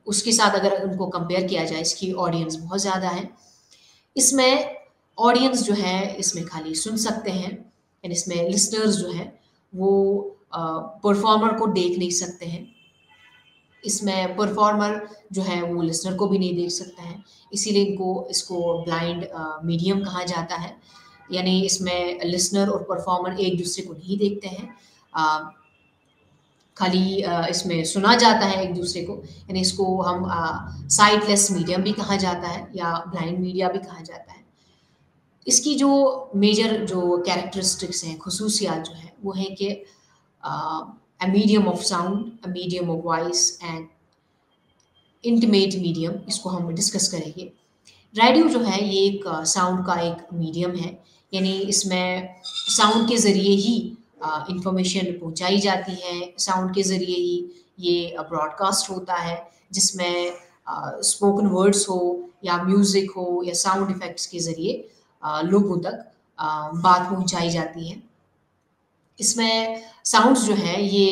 उसके साथ अगर उनको कंपेयर किया जाए, इसकी ऑडियंस बहुत ज़्यादा है। इसमें ऑडियंस जो है इसमें खाली सुन सकते हैं, एंड इसमें लिसनर्स जो हैं वो परफॉर्मर को देख नहीं सकते हैं। इसमें परफॉर्मर जो है वो लिसनर को भी नहीं देख सकता है, इसीलिए इसको ब्लाइंड मीडियम कहा जाता है। यानी इसमें लिसनर और परफॉर्मर एक दूसरे को नहीं देखते हैं, खाली इसमें सुना जाता है एक दूसरे को। यानी इसको हम साइटलेस मीडियम भी कहा जाता है या ब्लाइंड मीडिया भी कहा जाता है। इसकी जो मेजर जो कैरेक्टरिस्टिक्स हैं, खुसूसियात जो हैं, वो है कि a medium of sound, a medium of voice and intimate medium, इसको हम डिस्कस करेंगे। रेडियो जो है ये एक साउंड का एक मीडियम है, यानी इसमें साउंड के ज़रिए ही इंफॉर्मेशन पहुंचाई जाती है, साउंड के ज़रिए ही ये ब्रॉडकास्ट होता है, जिसमें स्पोकन वर्ड्स हो या म्यूज़िक हो या साउंड इफ़ेक्ट्स के ज़रिए लोगों तक बात पहुंचाई जाती है। इसमें साउंड्स जो हैं ये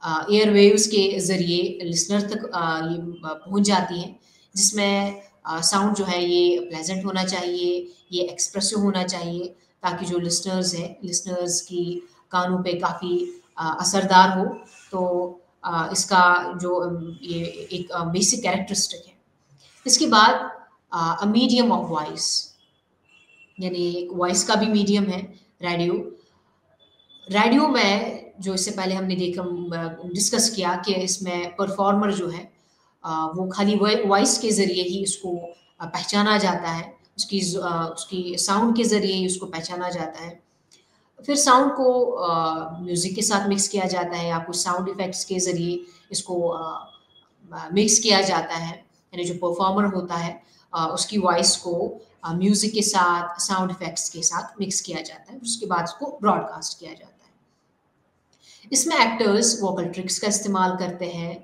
एयरवेव्स के ज़रिए लिसनर तक ये पहुंच जाती हैं, जिसमें साउंड जो है ये प्लेजेंट होना चाहिए, ये एक्सप्रेसिव होना चाहिए, ताकि जो लिसनर्स हैं, लिसनर्स की कानों पे काफ़ी असरदार हो। तो इसका जो ये एक बेसिक कैरेक्टरिस्टिक है। इसके बाद अ मीडियम ऑफ वॉइस, यानी एक वॉइस का भी मीडियम है रेडियो। रेडियो में जो इससे पहले हमने देखा डिस्कस किया कि इसमें परफॉर्मर जो है वो खाली वॉइस के ज़रिए ही उसको पहचाना जाता है, उसकी साउंड के ज़रिए ही उसको पहचाना जाता है। फिर साउंड को म्यूज़िक के साथ मिक्स किया जाता है या कुछ साउंड इफ़ेक्ट्स के ज़रिए इसको मिक्स किया जाता है, यानी जो परफॉर्मर होता है उसकी वॉइस को म्यूज़िक के साथ, साउंड इफ़ेक्ट्स के साथ मिक्स किया जाता है, उसके बाद उसको ब्रॉडकास्ट किया जाता है। इसमें एक्टर्स वोकल ट्रिक्स का इस्तेमाल करते हैं,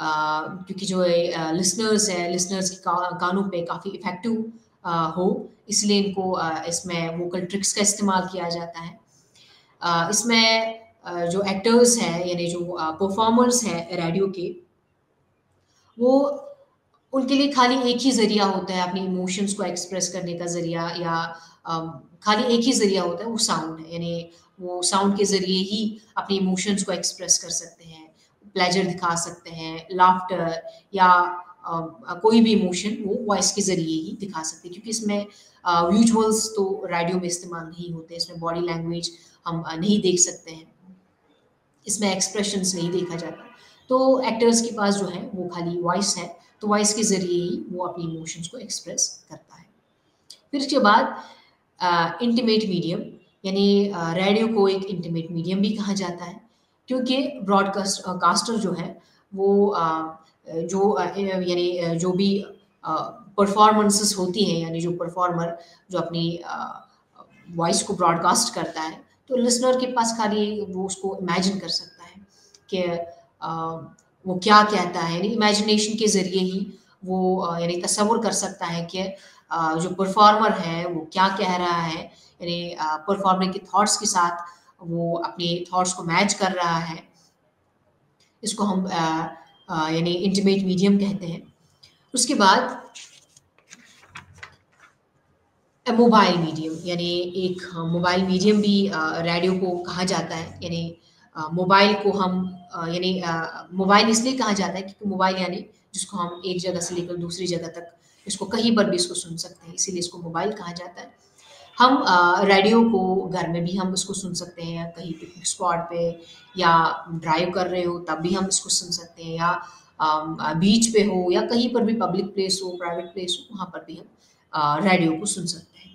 क्योंकि जो लिसनर्स के कानों पे काफ़ी इफ़ेक्टिव हो, इसलिए इनको इसमें वोकल ट्रिक्स का इस्तेमाल किया जाता है। इसमें जो एक्टर्स हैं यानी जो परफॉर्मर्स हैं रेडियो के, वो उनके लिए खाली एक ही ज़रिया होता है अपनी इमोशंस को एक्सप्रेस करने का ज़रिया, या खाली एक ही ज़रिया होता है, वो साउंड है। यानी वो साउंड के ज़रिए ही अपनी इमोशंस को एक्सप्रेस कर सकते हैं, प्लेजर दिखा सकते हैं, लाफ्टर या कोई भी इमोशन वो वॉइस के ज़रिए ही दिखा सकते हैं, क्योंकि इसमें विजुअल्स तो रेडियो में इस्तेमाल नहीं होते, इसमें बॉडी लैंग्वेज हम नहीं देख सकते हैं, इसमें एक्सप्रेशंस नहीं देखा जाता। तो एक्टर्स के पास जो है वो खाली वॉइस है, तो वॉइस के ज़रिए ही वो अपनी इमोशंस को एक्सप्रेस करता है। फिर उसके बाद इंटीमेट मीडियम, यानी रेडियो को एक इंटीमेट मीडियम भी कहा जाता है, क्योंकि कास्टर जो है वो यानी जो भी परफॉर्मेंसेस होती हैं, यानी जो परफॉर्मर जो अपनी वॉइस को ब्रॉडकास्ट करता है, तो लिसनर के पास खाली वो उसको इमेजिन कर सकता है कि वो क्या कहता है, यानी इमेजिनेशन के ज़रिए ही वो यानी तसव्वुर कर सकता है कि जो परफॉर्मर है वो क्या कह रहा है, यानी परफॉर्मर के थॉट्स के साथ वो अपने थॉट्स को मैच कर रहा है। इसको हम यानी इंटीमेट मीडियम कहते हैं। उसके बाद मोबाइल मीडियम, यानी एक मोबाइल मीडियम भी रेडियो को कहा जाता है। यानी मोबाइल को हम यानी मोबाइल इसलिए कहा जाता है क्योंकि मोबाइल यानी जिसको हम एक जगह से लेकर दूसरी जगह तक इसको कहीं पर भी इसको सुन सकते हैं, इसीलिए इसको मोबाइल कहा जाता है। हम रेडियो को घर में भी हम इसको सुन सकते हैं, कहीं पिकनिक स्पॉट पे या ड्राइव कर रहे हो तब भी हम इसको सुन सकते हैं, या बीच पे हो या कहीं पर भी पब्लिक प्लेस हो, प्राइवेट प्लेस हो, वहाँ पर भी हम रेडियो को सुन सकते हैं।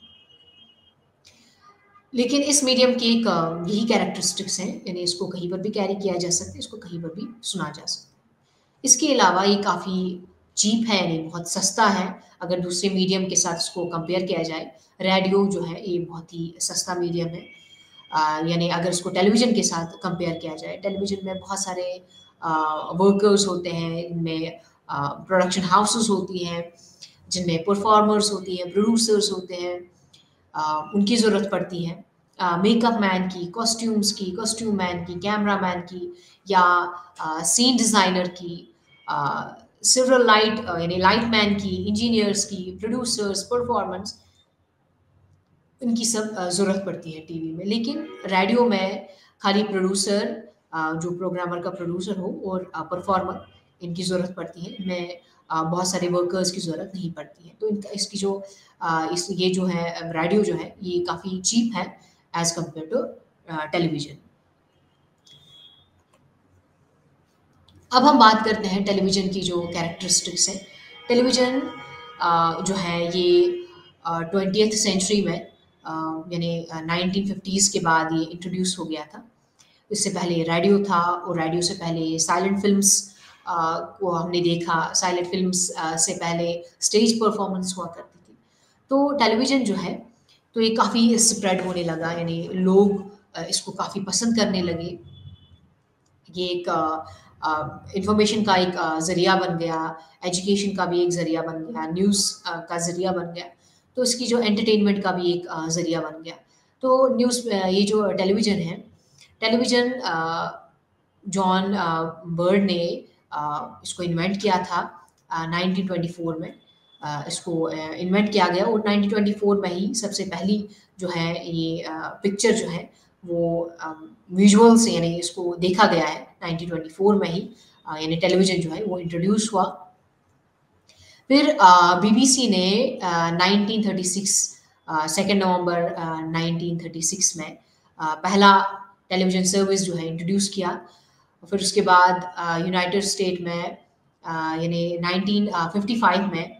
लेकिन इस मीडियम की एक यही कैरेक्टरिस्टिक्स हैं, यानी इसको कहीं पर भी कैरी किया जा सकता है, इसको कहीं पर भी सुना जा सकता है। इसके अलावा ये काफ़ी चीप है, यानी बहुत सस्ता है, अगर दूसरे मीडियम के साथ इसको कंपेयर किया जाए। रेडियो जो है ये बहुत ही सस्ता मीडियम है। यानी अगर इसको टेलीविज़न के साथ कंपेयर किया जाए, टेलीविज़न में बहुत सारे वर्कर्स होते हैं, इनमें प्रोडक्शन हाउसेस होती हैं, जिनमें परफॉर्मर्स होती हैं, प्रोड्यूसर्स होते हैं, उनकी ज़रूरत पड़ती है। मेकअप मैन की, कॉस्ट्यूम्स की, कॉस्ट्यूम मैन की, कैमरा मैन की, या सीन डिज़ाइनर की, सिल्वर लाइट यानी लाइट मैन की, इंजीनियर्स की, प्रोड्यूसर्स, परफॉर्मेंस, इनकी सब ज़रूरत पड़ती है टीवी में। लेकिन रेडियो में खाली प्रोड्यूसर, जो प्रोग्रामर का प्रोड्यूसर हो, और परफॉर्मर, इनकी ज़रूरत पड़ती है। इनमें बहुत सारे वर्कर्स की ज़रूरत नहीं पड़ती है। तो इनका इसकी जो ये जो है रेडियो जो है ये काफ़ी चीप है एज़ कम्पेयर टू टेलीविज़न। अब हम बात करते हैं टेलीविज़न की जो कैरेक्टरिस्टिक्स हैं। टेलीविज़न जो है ये 20th सेंचुरी में यानी 1950s के बाद ये इंट्रोड्यूस हो गया था। इससे पहले रेडियो था, और रेडियो से पहले साइलेंट फ़िल्म्स को हमने देखा। साइलेंट फ़िल्म्स से पहले स्टेज परफ़ॉर्मेंस हुआ करती थी। तो टेलीविज़न जो है, तो ये काफ़ी स्प्रेड होने लगा, यानी लोग इसको काफ़ी पसंद करने लगे। ये एक इन्फॉर्मेशन का एक ज़रिया बन गया, एजुकेशन का भी एक ज़रिया बन गया, न्यूज़ का ज़रिया बन गया, तो इसकी जो एंटरटेनमेंट का भी एक ज़रिया बन गया। तो ये जो टेलीविज़न है, टेलीविज़न जॉन बर्ड ने इसको इन्वेंट किया था 1924 में। इसको इन्वेंट किया गया, और 1924 में ही सबसे पहली जो है ये पिक्चर जो है वो विजुअल से, यानी इसको देखा गया है 1924 में ही, यानी टेलीविज़न जो है वो इंट्रोड्यूस हुआ। फिर बीबीसी ने 1936 2 नवंबर 1936 में पहला टेलीविज़न सर्विस जो है इंट्रोड्यूस किया। फिर उसके बाद यूनाइटेड स्टेट में यानी 1955 में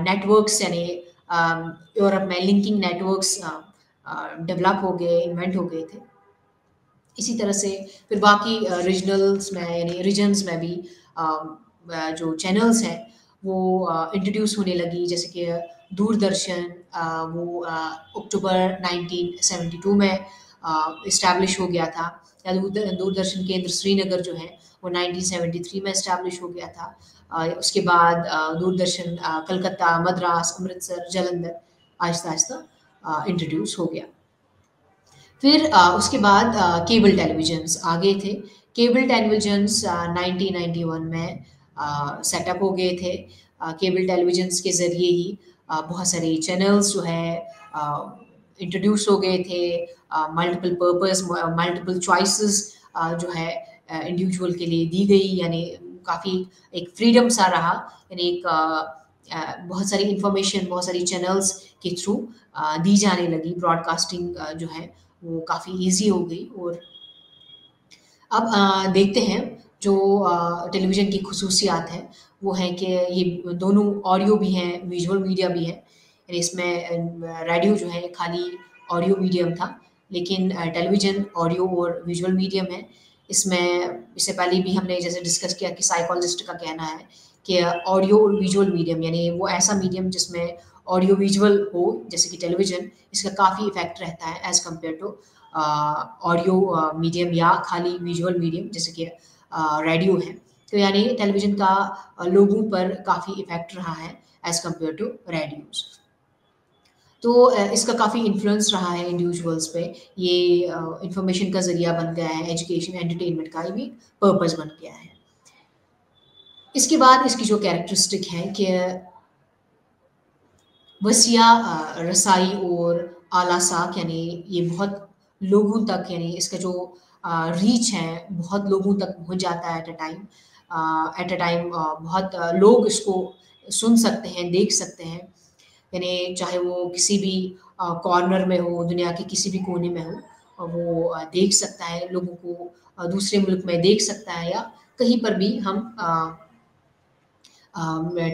नेटवर्क्स, यानी यूरोप में लिंकिंग नेटवर्क्स डेवलप हो गए, इन्वेंट हो गए थे। इसी तरह से फिर बाकी रीजनल्स में, यानी रीजन्स में भी जो चैनल्स हैं वो इंट्रोड्यूस होने लगी, जैसे कि दूरदर्शन, वो अक्टूबर 1972 में इस्टेब्लिश हो गया था। या दूरदर्शन केंद्र श्रीनगर जो है वो 1973 में इस्टेब्लिश हो गया था। उसके बाद दूरदर्शन कलकत्ता, मद्रास, अमृतसर, जालंधर आहिस्ता-आहिस्ता इंट्रोड्यूस हो गया। फिर उसके बाद केबल टेलीविजन्स आ गए थे। केबल टेलीविजन्स 1991 में सेटअप हो गए थे। केबल टेलीविजन्स के ज़रिए ही बहुत सारे चैनल्स जो है इंट्रोड्यूस हो गए थे। मल्टीपल पर्पस, मल्टीपल चॉइसेस जो है इंडिविजुअल के लिए दी गई, यानी काफ़ी एक फ्रीडम सा रहा। यानी एक बहुत सारी इंफॉर्मेशन बहुत सारी चैनल्स के थ्रू दी जाने लगी। ब्रॉडकास्टिंग जो है वो काफ़ी ईज़ी हो गई। और अब देखते हैं जो टेलीविज़न की ख़ुसूसियात हैं, वो हैं कि ये दोनों ऑडियो भी हैं, विजुअल मीडिया भी है। यानी इसमें रेडियो जो है खाली ऑडियो मीडियम था, लेकिन टेलीविज़न ऑडियो और विजुअल मीडियम है। इसमें इससे पहले भी हमने जैसे डिस्कस किया कि साइकोलॉजिस्ट का कहना है कि ऑडियो और विजुअल मीडियम, यानी वो ऐसा मीडियम जिसमें ऑडियो विजुअल हो, जैसे कि टेलीविज़न, इसका काफ़ी इफ़ेक्ट रहता है as compare to audio medium या खाली विजुअल मीडियम जैसे कि रेडियो है। तो यानी टेलीविज़न का लोगों पर काफ़ी इफ़ेक्ट रहा है एज़ कम्पेयर टू रेडियोज़। तो इसका काफ़ी इन्फ्लुएंस रहा है इंडिविजुअल्स पे। ये इन्फॉर्मेशन का ज़रिया बन गया है, एजुकेशन, एंटरटेनमेंट का भी पर्पस बन गया है। इसके बाद इसकी जो कैरेक्टरिस्टिक है कि वसिया रसाई और आला साक, यानी ये बहुत लोगों तक, यानी इसका जो रीच है बहुत लोगों तक पहुंच जाता है एट अ टाइम। बहुत लोग इसको सुन सकते हैं, देख सकते हैं। यानी चाहे वो किसी भी कॉर्नर में हो, दुनिया के किसी भी कोने में हो, वो देख सकता है, लोगों को दूसरे मुल्क में देख सकता है, या कहीं पर भी हम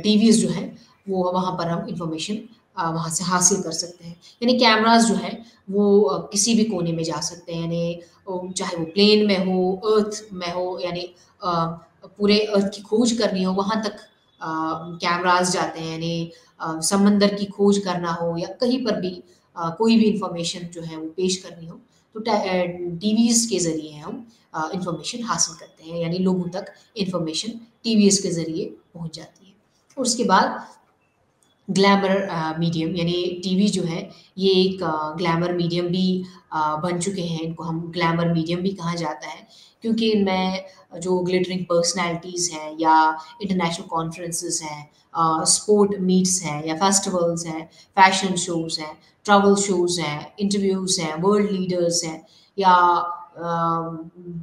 टीवीज़ जो हैं वो वहाँ पर हम इंफॉर्मेशन वहाँ से हासिल कर सकते हैं। यानी कैमराज़ जो हैं वो किसी भी कोने में जा सकते हैं, यानी चाहे वो प्लेन में हो, अर्थ में हो, यानी पूरे अर्थ की खोज करनी हो वहाँ तक कैमराज़ जाते हैं। यानी समंदर की खोज करना हो या कहीं पर भी कोई भी इंफॉर्मेशन जो है वो पेश करनी हो, तो टीवीज़ के ज़रिए हम इंफॉर्मेशन हासिल करते हैं, यानी लोगों तक इंफॉर्मेशन टीवीज़ के ज़रिए पहुँच जाती है। और उसके बाद ग्लैमर मीडियम, यानी टीवी जो है ये एक ग्लैमर मीडियम भी बन चुके हैं। इनको हम ग्लैमर मीडियम भी कहा जाता है, क्योंकि इनमें जो ग्लिटरिंग पर्सनैलिटीज़ हैं या इंटरनेशनल कॉन्फ्रेंसेस हैं, स्पोर्ट मीट्स हैं या फेस्टिवल्स हैं, फैशन शोज़ हैं, ट्रैवल शोज़ हैं, इंटरव्यूज़ हैं, वर्ल्ड लीडर्स हैं, या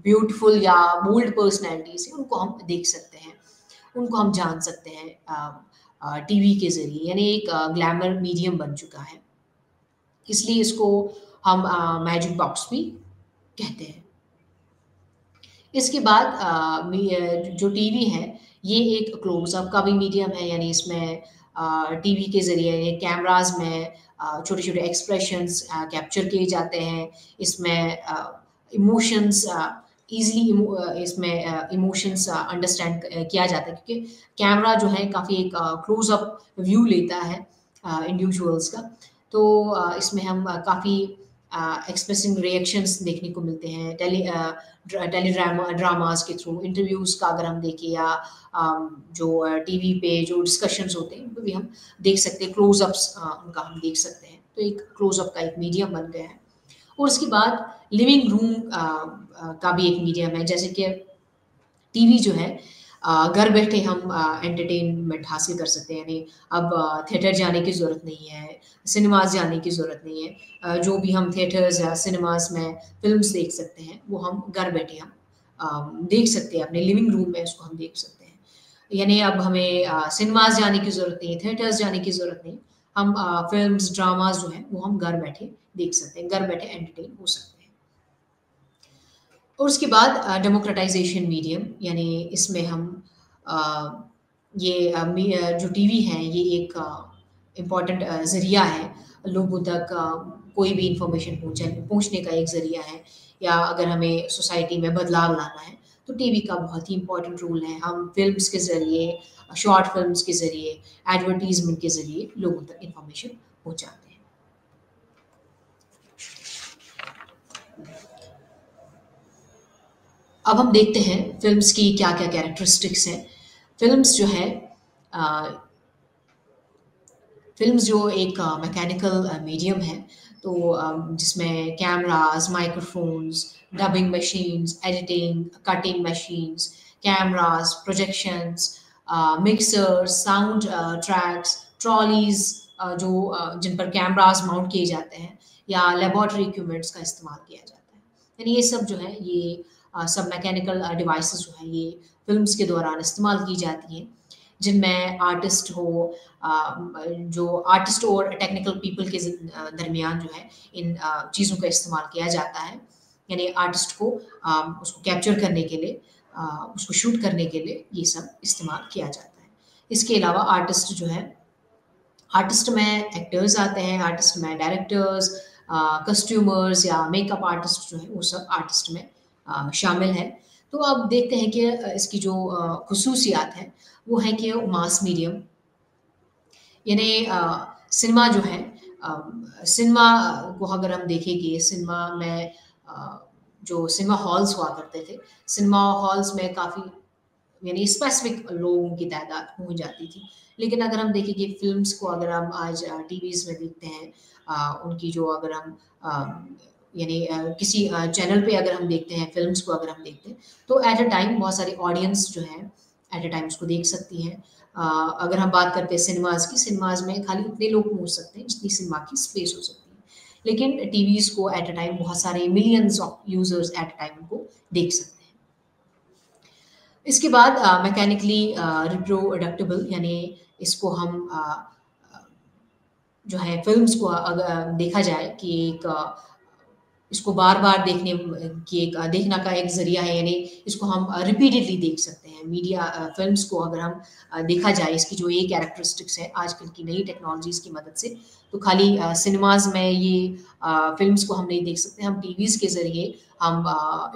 ब्यूटीफुल या बोल्ड पर्सनैलिटीज़ हैं, उनको हम देख सकते हैं, उनको हम जान सकते हैं टीवी के ज़रिए। यानी एक ग्लैमर मीडियम बन चुका है, इसलिए इसको हम मैजिक बॉक्स भी कहते हैं। इसके बाद जो टीवी है ये एक क्लोज़अप का भी मीडियम है, यानी इसमें टीवी के ज़रिए कैमराज़ में छोटे-छोटे एक्सप्रेशंस कैप्चर किए जाते हैं। इसमें इमोशंस ईज़िली इसमें इमोशंस अंडरस्टैंड किया जाता है, क्योंकि कैमरा जो है काफ़ी एक क्लोज़अप व्यू लेता है इंडिविजुअल्स का। तो इसमें हम काफ़ी एक्सप्रेसिंग रिएक्शंस देखने को मिलते हैं। ड्रामास के थ्रू इंटरव्यूज़ का अगर हम देखें, या जो टीवी पे जो डिस्कशंस होते हैं उनको भी हम देख सकते हैं, क्लोज़अप्स उनका हम देख सकते हैं। तो एक क्लोज़अप का एक मीडियम बन गया है। और उसके बाद लिविंग रूम का भी एक मीडियम है, जैसे कि टीवी जो है घर बैठे हम एंटरटेनमेंट हासिल कर सकते हैं। यानी अब थिएटर जाने की ज़रूरत नहीं है, सिनेमाज़ जाने की ज़रूरत नहीं है। जो भी हम थिएटर्स या सिनेमाज़ में फ़िल्म्स देख सकते हैं, वो हम घर बैठे हम देख सकते हैं, अपने लिविंग रूम में उसको हम देख सकते हैं। यानी अब हमें सिनेमाज़ जाने की ज़रूरत नहीं है, थिएटर्स जाने की ज़रूरत नहीं। हम फ़िल्म्स, ड्रामाज़ जो हैं, वो हम घर बैठे देख सकते हैं, घर बैठे एंटरटेन हो सकते हैं। और उसके बाद डेमोक्रेटाइज़ेशन मीडियम, यानी इसमें हम अ, जो टीवी है ये एक इम्पॉर्टेंट ज़रिया है लोगों तक कोई भी इंफॉर्मेशन पहुँचने का एक ज़रिया है, या अगर हमें सोसाइटी में बदलाव लाना है तो टीवी का बहुत ही इम्पोर्टेंट रोल है। हम फ़िल्म्स के ज़रिए, शॉर्ट फ़िल्म्स के ज़रिए, एडवर्टाइज़मेंट के ज़रिए लोगों तक इंफॉर्मेशन पहुँचाते हैं। अब हम देखते हैं फ़िल्म्स की क्या-क्या कैरेक्टरिस्टिक्स हैं। फ़िल्म्स जो है अ, फ़िल्म्स जो एक मैकेनिकल मीडियम है, तो जिसमें cameras, microphones, dubbing machines, editing, cutting machines, cameras, projections, mixers, sound tracks, trolleys जिन पर कैमराज़ माउंट किए जाते हैं या लैबोरेटरी इक्विपमेंट्स का इस्तेमाल किया जाता है। यानी ये सब जो है ये सब मैकेनिकल डिवाइसेज़ जो हैं ये फ़िल्म्स के दौरान इस्तेमाल की जाती हैं, जिनमें आर्टिस्ट हो जो आर्टिस्ट और टेक्निकल पीपल के दरमियान जो है इन चीज़ों का इस्तेमाल किया जाता है। यानी आर्टिस्ट को उसको कैप्चर करने के लिए उसको शूट करने के लिए ये सब इस्तेमाल किया जाता है। इसके अलावा आर्टिस्ट जो है आर्टिस्ट में एक्टर्स आते हैं, आर्टिस्ट में डायरेक्टर्स, कस्ट्यूमर्स या मेकअप आर्टिस्ट जो है वो सब आर्टिस्ट में शामिल है। तो अब देखते हैं कि इसकी जो ख़ुसूसियात हैं वो है कि मास मीडियम यानी सिनेमा जो है सिनेमा को अगर हम देखेंगे सिनेमा में जो सिनेमा हॉल्स हुआ करते थे, सिनेमा हॉल्स में काफ़ी यानी स्पेसिफिक लोगों की तादाद हो जाती थी। लेकिन अगर हम देखें कि फ़िल्म्स को अगर हम आज टीवीज़ में देखते हैं उनकी जो अगर हम यानी किसी चैनल पे अगर हम देखते हैं फ़िल्म्स को अगर हम देखते हैं, तो एट अ टाइम बहुत सारी ऑडियंस जो है एट अ टाइम उसको देख सकती है। अगर हम बात करते हैं सिनेमाज़ की, सिनेमाज़ में खाली उतने लोग पहुँच सकते हैं जितनी सिनेमा की स्पेस हो सकती है। लेकिन टीवीज़ को एट अ टाइम बहुत सारे millions of users at a time उनको देख सकते हैं। इसके बाद मैकेनिकली रिप्रोडक्टिबल यानी इसको हम जो है फ़िल्म्स को अगर देखा जाए कि एक इसको बार-बार देखने की एक देखना का एक ज़रिया है यानी इसको हम रिपीटेडली देख सकते हैं। मीडिया फ़िल्म्स को अगर हम देखा जाए इसकी जो ये कैरेक्टरिस्टिक्स है आजकल की नई टेक्नोलॉज़ीज़ की मदद से, तो खाली सिनेमाज़ में ये फ़िल्म्स को हम नहीं देख सकते, हम टीवीज़ के ज़रिए, हम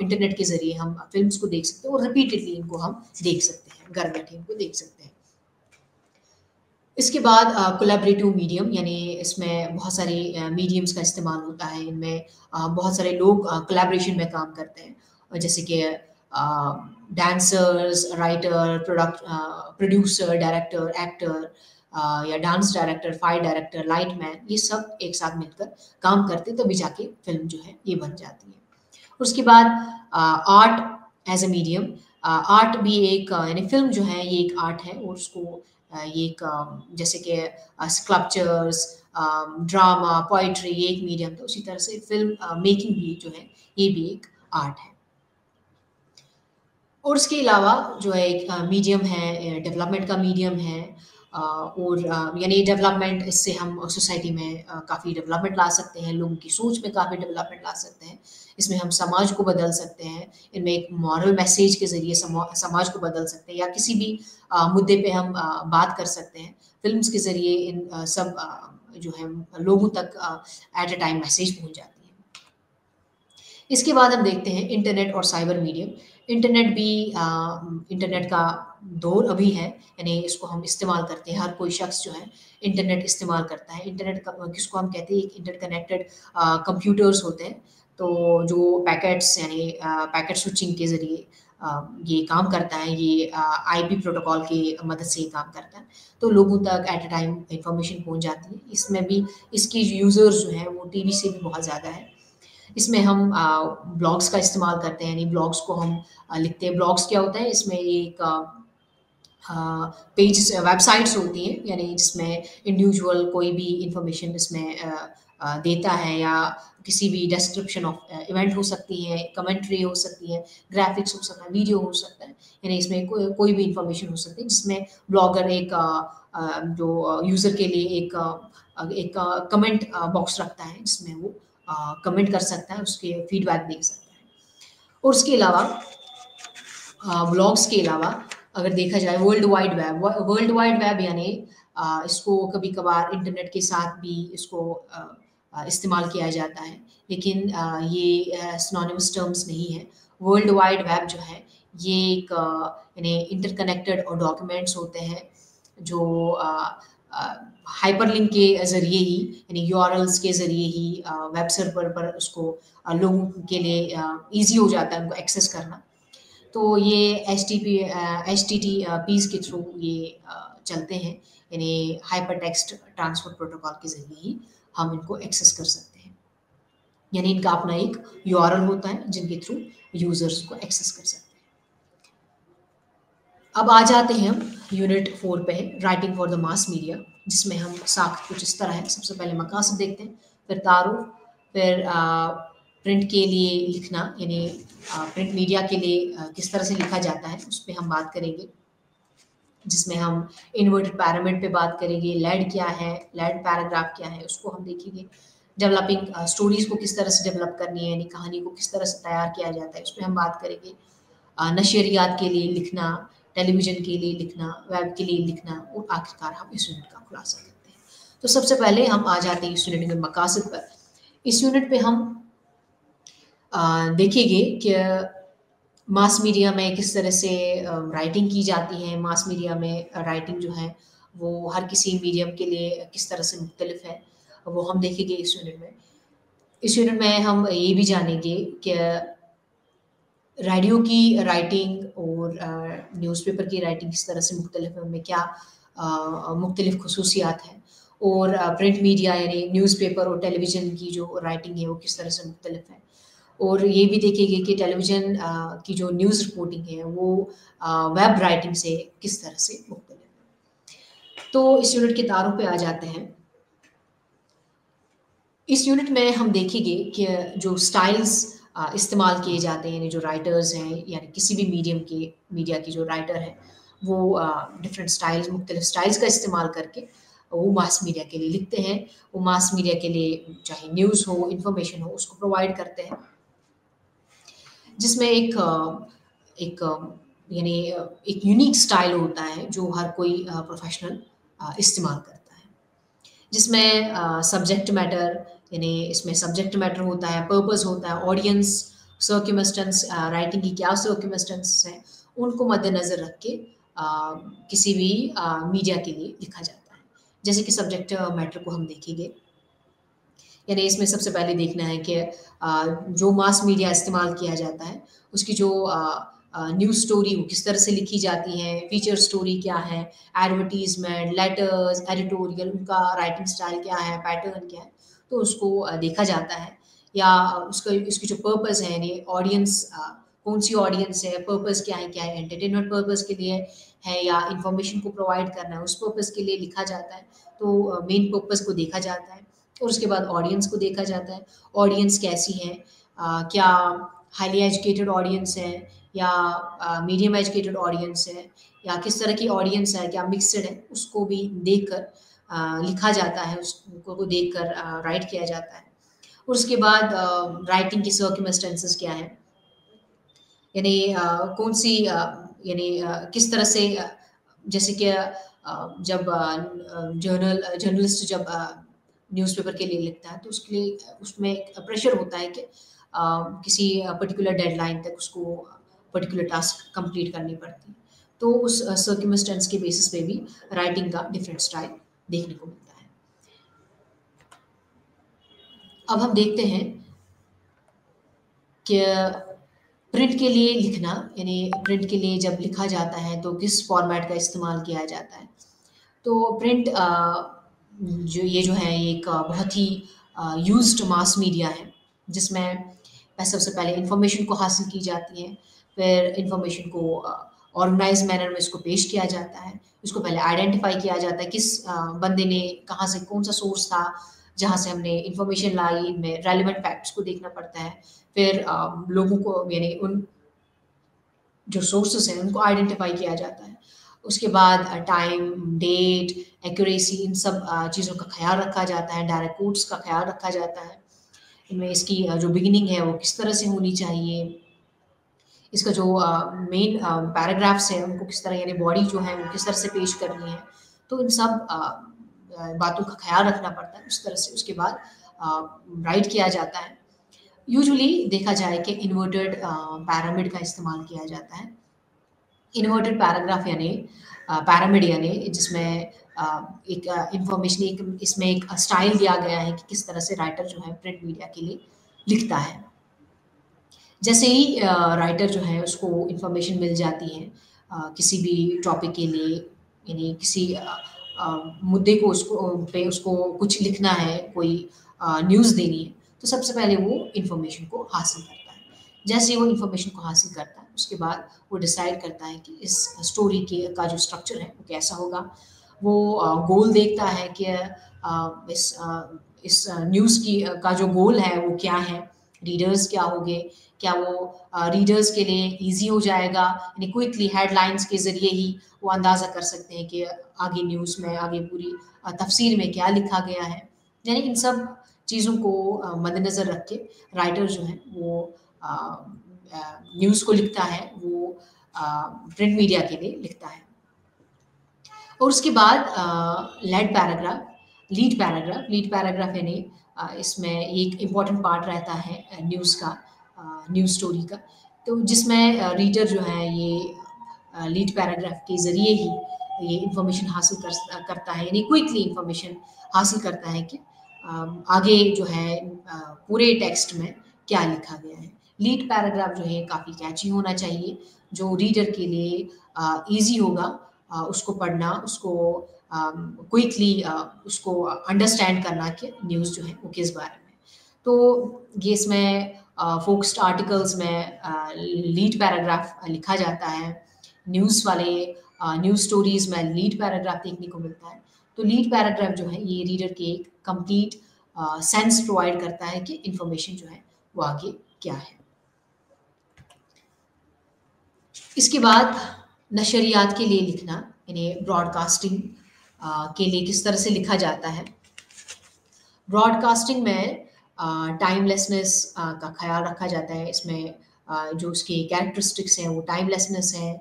इंटरनेट के ज़रिए हम फ़िल्म्स को देख सकते हैं और रिपीटेडली इनको हम देख सकते हैं, घर बैठे इनको देख सकते हैं। इसके बाद कोलैबोरेटिव मीडियम यानी इसमें बहुत सारे मीडियम्स का इस्तेमाल होता है। इनमें बहुत सारे लोग कोलैबोरेशन में काम करते हैं जैसे कि dancers, writer, producer, director, actor या dance director, fight director, lightman ये सब एक साथ मिलकर काम करते हैं तभी जाके फ़िल्म जो है ये बन जाती है। उसके बाद art as a medium art भी एक यानी फ़िल्म जो है ये एक आर्ट है और उसको ये एक जैसे कि स्कल्पचर्स ड्रामा, पोएट्री ये एक मीडियम था, उसी तरह से फ़िल्म मेकिंग भी जो है ये भी एक आर्ट है। और उसके अलावा जो है एक मीडियम है डेवलपमेंट का मीडियम है और यानी डेवलपमेंट इससे हम सोसाइटी में काफ़ी डेवलपमेंट ला सकते हैं, लोगों की सोच में काफ़ी डेवलपमेंट ला सकते हैं। इसमें हम समाज को बदल सकते हैं, इनमें एक मॉरल मैसेज के ज़रिए समाज को बदल सकते हैं या किसी भी मुद्दे पे हम बात कर सकते हैं। फ़िल्म्स के ज़रिए इन सब जो है लोगों तक एट अ टाइम मैसेज पहुँच जाती है। इसके बाद हम देखते हैं इंटरनेट और साइबर मीडियम। इंटरनेट भी इंटरनेट का दौर अभी है, यानी इसको हम इस्तेमाल करते हैं, हर कोई शख्स जो है इंटरनेट इस्तेमाल करता है। इंटरनेट का किसको हम कहते हैं एक इंटरकनेक्टेड कंप्यूटर्स होते हैं, तो जो पैकेट्स यानी पैकेट स्विचिंग के ज़रिए ये काम करता है, ये आईपी प्रोटोकॉल की मदद से ये काम करता है। तो लोगों तक एट अ टाइम इन्फॉर्मेशन पहुँच जाती है। इसमें भी इसकी यूज़र्स जो हैं वो टीवी से भी बहुत ज़्यादा है। इसमें हम ब्लॉग्स का इस्तेमाल करते हैं, यानी ब्लॉग्स को हम लिखते हैं। ब्लॉग्स क्या होता है, इसमें एक पेजेस वेबसाइट्स होती हैं, यानी जिसमें इंडिविजुअल कोई भी इंफॉर्मेशन इसमें देता है या किसी भी डिस्क्रिप्शन ऑफ इवेंट हो सकती है, कमेंट्री हो सकती है, ग्राफिक्स हो सकता है, वीडियो हो सकता है, यानी इसमें कोई भी इंफॉर्मेशन हो सकती है, जिसमें ब्लॉगर एक जो यूज़र के लिए एक कमेंट बॉक्स रखता है, जिसमें वो कमेंट कर सकता है, उसके फीडबैक दे सकता है। और उसके अलावा ब्लॉग्स के अलावा अगर देखा जाए वर्ल्ड वाइड वेब यानी इसको कभी-कभार इंटरनेट के साथ भी इसको इस्तेमाल किया जाता है। लेकिन ये सिनोनिमस टर्म्स नहीं है। वर्ल्ड वाइड वेब जो है ये एक यानी इंटरकनेक्टेड और डॉक्यूमेंट्स होते हैं जो हाइपरलिंक के ज़रिए ही यानी यूआरएल्स के ज़रिए ही वेब सर्वर पर उसको लोगों के लिए ईज़ी हो जाता है उनको एक्सेस करना। तो ये HTTPs के थ्रू ये चलते हैं, यानी हाइपर टेक्स्ट ट्रांसफर प्रोटोकॉल के ज़रिए ही हम इनको एक्सेस कर सकते हैं। यानी इनका अपना एक यूआरएल होता है जिनके थ्रू यूज़र्स को एक्सेस कर सकते हैं। अब आ जाते हैं हम यूनिट 4 पे, writing for the mass media, जिसमें हम साख्त कुछ इस तरह है। सबसे पहले मकासद देखते हैं, फिर तारुफ, फिर प्रिंट के लिए लिखना, यानी प्रिंट मीडिया के लिए किस तरह से लिखा जाता है उस पर हम बात करेंगे, जिसमें हम इन्वर्टेड पैरामिड पे बात करेंगे, लेड क्या है, लेड पैराग्राफ क्या है उसको हम देखेंगे। डेवलपिंग स्टोरीज को किस तरह से डेवलप करनी है, यानी कहानी को किस तरह से तैयार किया जाता है उस पर हम बात करेंगे। नशरियात के लिए लिखना, टेलीविज़न के लिए लिखना, वेब के लिए लिखना, और आखिरकार हम इस यूनिट का खुलासा करते हैं। तो सबसे पहले हम आ जाते हैं इस यूनिट के मकासद पर। इस यूनिट पे हम देखेंगे कि मास मीडिया में किस तरह से राइटिंग की जाती है। मास मीडिया में राइटिंग जो है वो हर किसी मीडियम के लिए किस तरह से मुख्तलिफ है, वो हम देखेंगे इस यूनिट में। इस यूनिट में हम ये भी जानेंगे कि रेडियो की राइटिंग और न्यूज़पेपर की राइटिंग किस तरह से मुख्तलिफ है, उनमें क्या मुख्तलिफ खसूसियात हैं, और प्रिंट मीडिया यानी न्यूज़पेपर और टेलीविज़न की जो राइटिंग है वो किस तरह से मुख्तलिफ है। और ये भी देखेंगे कि टेलीविज़न की जो न्यूज़ रिपोर्टिंग है वो वेब राइटिंग से किस तरह से मुख्तलिफ है। तो इस यूनिट के तारों पे आ जाते हैं। इस यूनिट में हम देखेंगे कि जो स्टाइल्स इस्तेमाल किए जाते हैं, यानी जो राइटर्स हैं, यानी किसी भी मीडिया की जो राइटर हैं, वो डिफरेंट स्टाइल्स, मुख्तलिफ स्टाइल्स का इस्तेमाल करके वो मास मीडिया के लिए लिखते हैं। वो मास मीडिया के लिए चाहे न्यूज़ हो, इंफॉर्मेशन हो, उसको प्रोवाइड करते हैं, जिसमें एक यानी एक यूनिक स्टाइल होता है जो हर कोई प्रोफेशनल इस्तेमाल करता है, जिसमें सब्जेक्ट मैटर, यानी इसमें सब्जेक्ट मैटर होता है, पर्पस होता है, ऑडियंस, सर्क्यूमस्टेंस, राइटिंग की क्या सर्क्यूमस्टेंस हैं, उनको मद्देनज़र रख के किसी भी मीडिया के लिए लिखा जाता है। जैसे कि सब्जेक्ट मैटर को हम देखेंगे, यानी इसमें सबसे पहले देखना है कि जो मास मीडिया इस्तेमाल किया जाता है उसकी जो न्यूज़ स्टोरी वो किस तरह से लिखी जाती है, फीचर स्टोरी क्या है, एडवर्टीजमेंट, लेटर्स, एडिटोरियल, उनका राइटिंग स्टाइल क्या है, पैटर्न क्या है, तो उसको देखा जाता है। या उसका उसकी जो पर्पस है, यानी ऑडियंस कौन सी ऑडियंस है, पर्पस क्या है, एंटरटेनमेंट पर्पस के लिए है या इंफॉर्मेशन को प्रोवाइड करना है उस पर्पस के लिए लिखा जाता है। तो मेन पर्पस को देखा जाता है, और उसके बाद ऑडियंस को देखा जाता है। ऑडियंस कैसी है, क्या हाईली एजुकेटेड ऑडियंस है या मीडियम एजुकेटेड ऑडियंस है, या किस तरह की ऑडियंस है, क्या मिक्सड है, उसको भी देखकर लिखा जाता है, उसको देखकर राइट किया जाता है। और उसके बाद राइटिंग की सर्कमस्टेंसेस क्या है, यानी कौन सी यानी किस तरह से जैसे कि जब जर्नलिस्ट जब न्यूज़पेपर के लिए लिखता है तो उसके लिए उसमें एक प्रेशर होता है कि किसी पर्टिकुलर डेडलाइन तक उसको पर्टिकुलर टास्क कंप्लीट करनी पड़ती है। तो उस सर्कमस्टेंस के बेसिस पे भी राइटिंग का डिफरेंट स्टाइल देखने को मिलता है। अब हम देखते हैं कि प्रिंट के लिए लिखना, यानी प्रिंट के लिए जब लिखा जाता है तो किस फॉर्मेट का इस्तेमाल किया जाता है। तो प्रिंट जो है ये एक बहुत ही यूज्ड मास मीडिया है, जिसमें सबसे पहले इन्फॉर्मेशन को हासिल की जाती है, फिर इन्फॉर्मेशन को ऑर्गेनाइज मैनर में इसको पेश किया जाता है। इसको पहले आइडेंटिफाई किया जाता है किस बंदे ने कहाँ से, कौन सा सोर्स था जहाँ से हमने इन्फॉर्मेशन लाई, इनमें रेलिवेंट फैक्ट्स को देखना पड़ता है। फिर लोगों को, यानी उन जो सोर्सेस हैं उनको आइडेंटिफाई किया जाता है। उसके बाद टाइम, डेट, एक्यूरेसी, इन सब चीज़ों का ख़्याल रखा जाता है। डायरेक्ट कोट्स का ख़्याल रखा जाता है। इनमें इसकी जो बिगिनिंग है वो किस तरह से होनी चाहिए, इसका जो मेन पैराग्राफ्स हैं उनको किस तरह, यानी बॉडी जो है वो किस तरह से पेश करनी है। तो इन सब बातों का ख़्याल रखना पड़ता है। उस तरह से उसके बाद राइट किया जाता है। यूजुअली देखा जाए कि इन्वर्टेड पैरामिड का इस्तेमाल किया जाता है। इन्वर्टेड पैराग्राफ यानी पैरामिड, यानी जिसमें एक इंफॉर्मेशन, एक इसमें एक स्टाइल दिया गया है कि किस तरह से राइटर जो है प्रिंट मीडिया के लिए लिखता है। जैसे ही राइटर जो है उसको इन्फॉर्मेशन मिल जाती है किसी भी टॉपिक के लिए, यानी किसी मुद्दे को उसको कुछ लिखना है, कोई न्यूज़ देनी है, तो सबसे पहले वो इन्फॉर्मेशन को हासिल करता है। जैसे ही वो इन्फॉर्मेशन को हासिल करता है, उसके बाद वो डिसाइड करता है कि इस स्टोरी के का जो स्ट्रक्चर है वो कैसा होगा। वो गोल देखता है कि इस न्यूज़ का जो गोल है वो क्या है, रीडर्स क्या होंगे, क्या वो रीडर्स के लिए ईज़ी हो जाएगा, यानी क्विकली हेडलाइंस के ज़रिए ही वो अंदाज़ा कर सकते हैं कि आगे न्यूज़ में, आगे पूरी तफ़सीर में क्या लिखा गया है। यानी इन सब चीज़ों को मद्देनज़र रख के राइटर जो है वो न्यूज़ को लिखता है, वो प्रिंट मीडिया के लिए लिखता है। और उसके बाद लीड पैराग्राफ यानी इसमें एक इम्पॉर्टेंट पार्ट रहता है न्यूज़ का, न्यूज़ स्टोरी का, तो जिसमें रीडर जो है ये लीड पैराग्राफ के ज़रिए ही ये इन्फॉर्मेशन हासिल करता है, यानी क्विकली इन्फॉर्मेशन हासिल करता है कि आगे जो है पूरे टेक्स्ट में क्या लिखा गया है। लीड पैराग्राफ जो है काफ़ी कैची होना चाहिए, जो रीडर के लिए ईज़ी होगा उसको पढ़ना, उसको क्विकली उसको अंडरस्टैंड करना कि न्यूज़ जो है वो किस बारे में। तो ये इसमें फ़ोकस्ड आर्टिकल्स में लीड पैराग्राफ लिखा जाता है। न्यूज़ वाले न्यूज़ स्टोरीज़ में लीड पैराग्राफ देखने को मिलता है। तो लीड पैराग्राफ जो है ये रीडर के एक कंप्लीट सेंस प्रोवाइड करता है कि इन्फॉर्मेशन जो है वो आगे क्या है। इसके बाद नशरियात के लिए लिखना, यानी ब्रॉडकास्टिंग के लिए किस तरह से लिखा जाता है। ब्रॉडकास्टिंग में टाइमलेसनेस का ख्याल रखा जाता है। इसमें जो उसकी कैरेक्टरिस्टिक्स हैं वो टाइमलेसनेस है।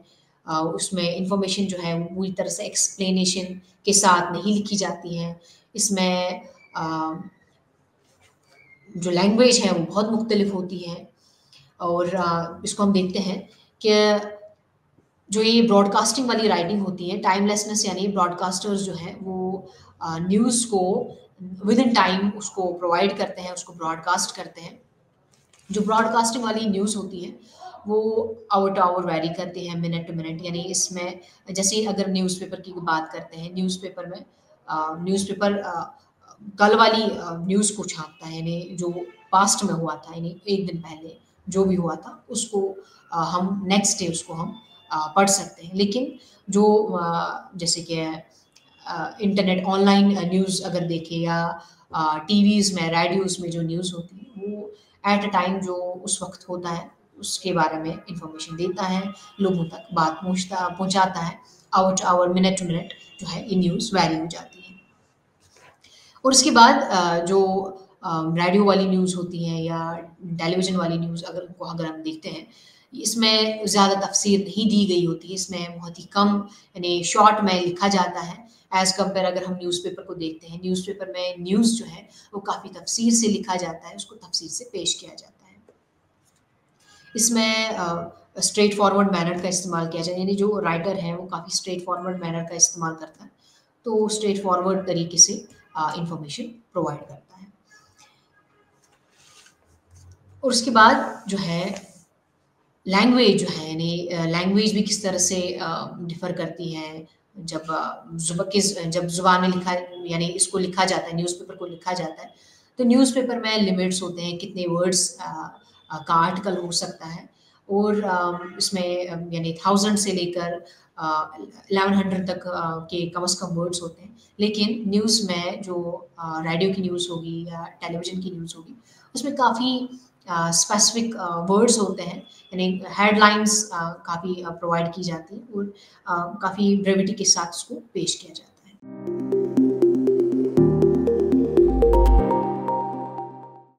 उसमें इंफॉर्मेशन जो है वो पूरी तरह से एक्सप्लेनेशन के साथ नहीं लिखी जाती है। इसमें जो लैंग्वेज है वो बहुत मुख्तलिफ होती है। और इसको हम देखते हैं कि जो ये ब्रॉडकास्टिंग वाली राइटिंग होती है, टाइमलेसनेस यानी ब्रॉडकास्टर्स जो हैं वो न्यूज़ को विद इन टाइम उसको प्रोवाइड करते हैं, उसको ब्रॉडकास्ट करते हैं। जो ब्रॉडकास्टिंग वाली न्यूज़ होती है वो आवर टू आवर वैरी करती है, मिनट टू मिनट, यानी इसमें जैसे अगर न्यूज़पेपर की बात करते हैं, न्यूज़पेपर में न्यूज़पेपर कल वाली न्यूज़ को छापता है, यानी जो पास्ट में हुआ था, यानी एक दिन पहले जो भी हुआ था उसको हम नेक्स्ट डे उसको हम पढ़ सकते हैं। लेकिन जो जैसे कि इंटरनेट ऑनलाइन न्यूज़ अगर देखें या टीवीज़ में, रेडियोज़ में जो न्यूज़ होती है वो एट अ टाइम जो उस वक़्त होता है उसके बारे में इन्फॉर्मेशन देता है, लोगों तक बात पहुँचाता है। Hour to hour, minute to minute जो है ये न्यूज़ वैरी हो जाती है। और उसके बाद जो रेडियो वाली न्यूज़ होती हैं या टेलीविज़न वाली न्यूज़ अगर हम देखते हैं, इसमें ज़्यादा तफ़सीर नहीं दी गई होती है, इसमें बहुत ही कम यानी शॉर्ट में लिखा जाता है एज़ कम्पेयर अगर हम न्यूज़पेपर को देखते हैं। न्यूज़पेपर में न्यूज़ जो है वो काफ़ी तफ़सीर से लिखा जाता है, उसको तफ़सीर से पेश किया जाता है। इसमें स्ट्रेट फॉरवर्ड मैनर का इस्तेमाल किया जाए, यानी जो राइटर है वो काफ़ी स्ट्रेट फॉरवर्ड मैनर का इस्तेमाल करता है, तो स्ट्रेट फॉरवर्ड तरीके से इंफॉर्मेशन प्रोवाइड करता है। और उसके बाद जो है लैंग्वेज जो है, यानी लैंग्वेज भी किस तरह से डिफ़र करती है। जब ज़ुबान में लिखा, यानी इसको लिखा जाता है, न्यूज़पेपर को लिखा जाता है, तो न्यूज़पेपर में लिमिट्स होते हैं कितने वर्ड्स का आर्टिकल हो सकता है। और इसमें यानी 1000 से लेकर 1100 तक के कम से कम वर्ड्स होते हैं। लेकिन न्यूज़ में जो रेडियो की न्यूज़ होगी या टेलीविज़न की न्यूज़ होगी, उसमें काफ़ी स्पेसिफिक वर्ड्स होते हैं, यानी हेडलाइंस काफ़ी प्रोवाइड की जाती है और काफ़ी ब्रेविटी के साथ उसको पेश किया जाता है।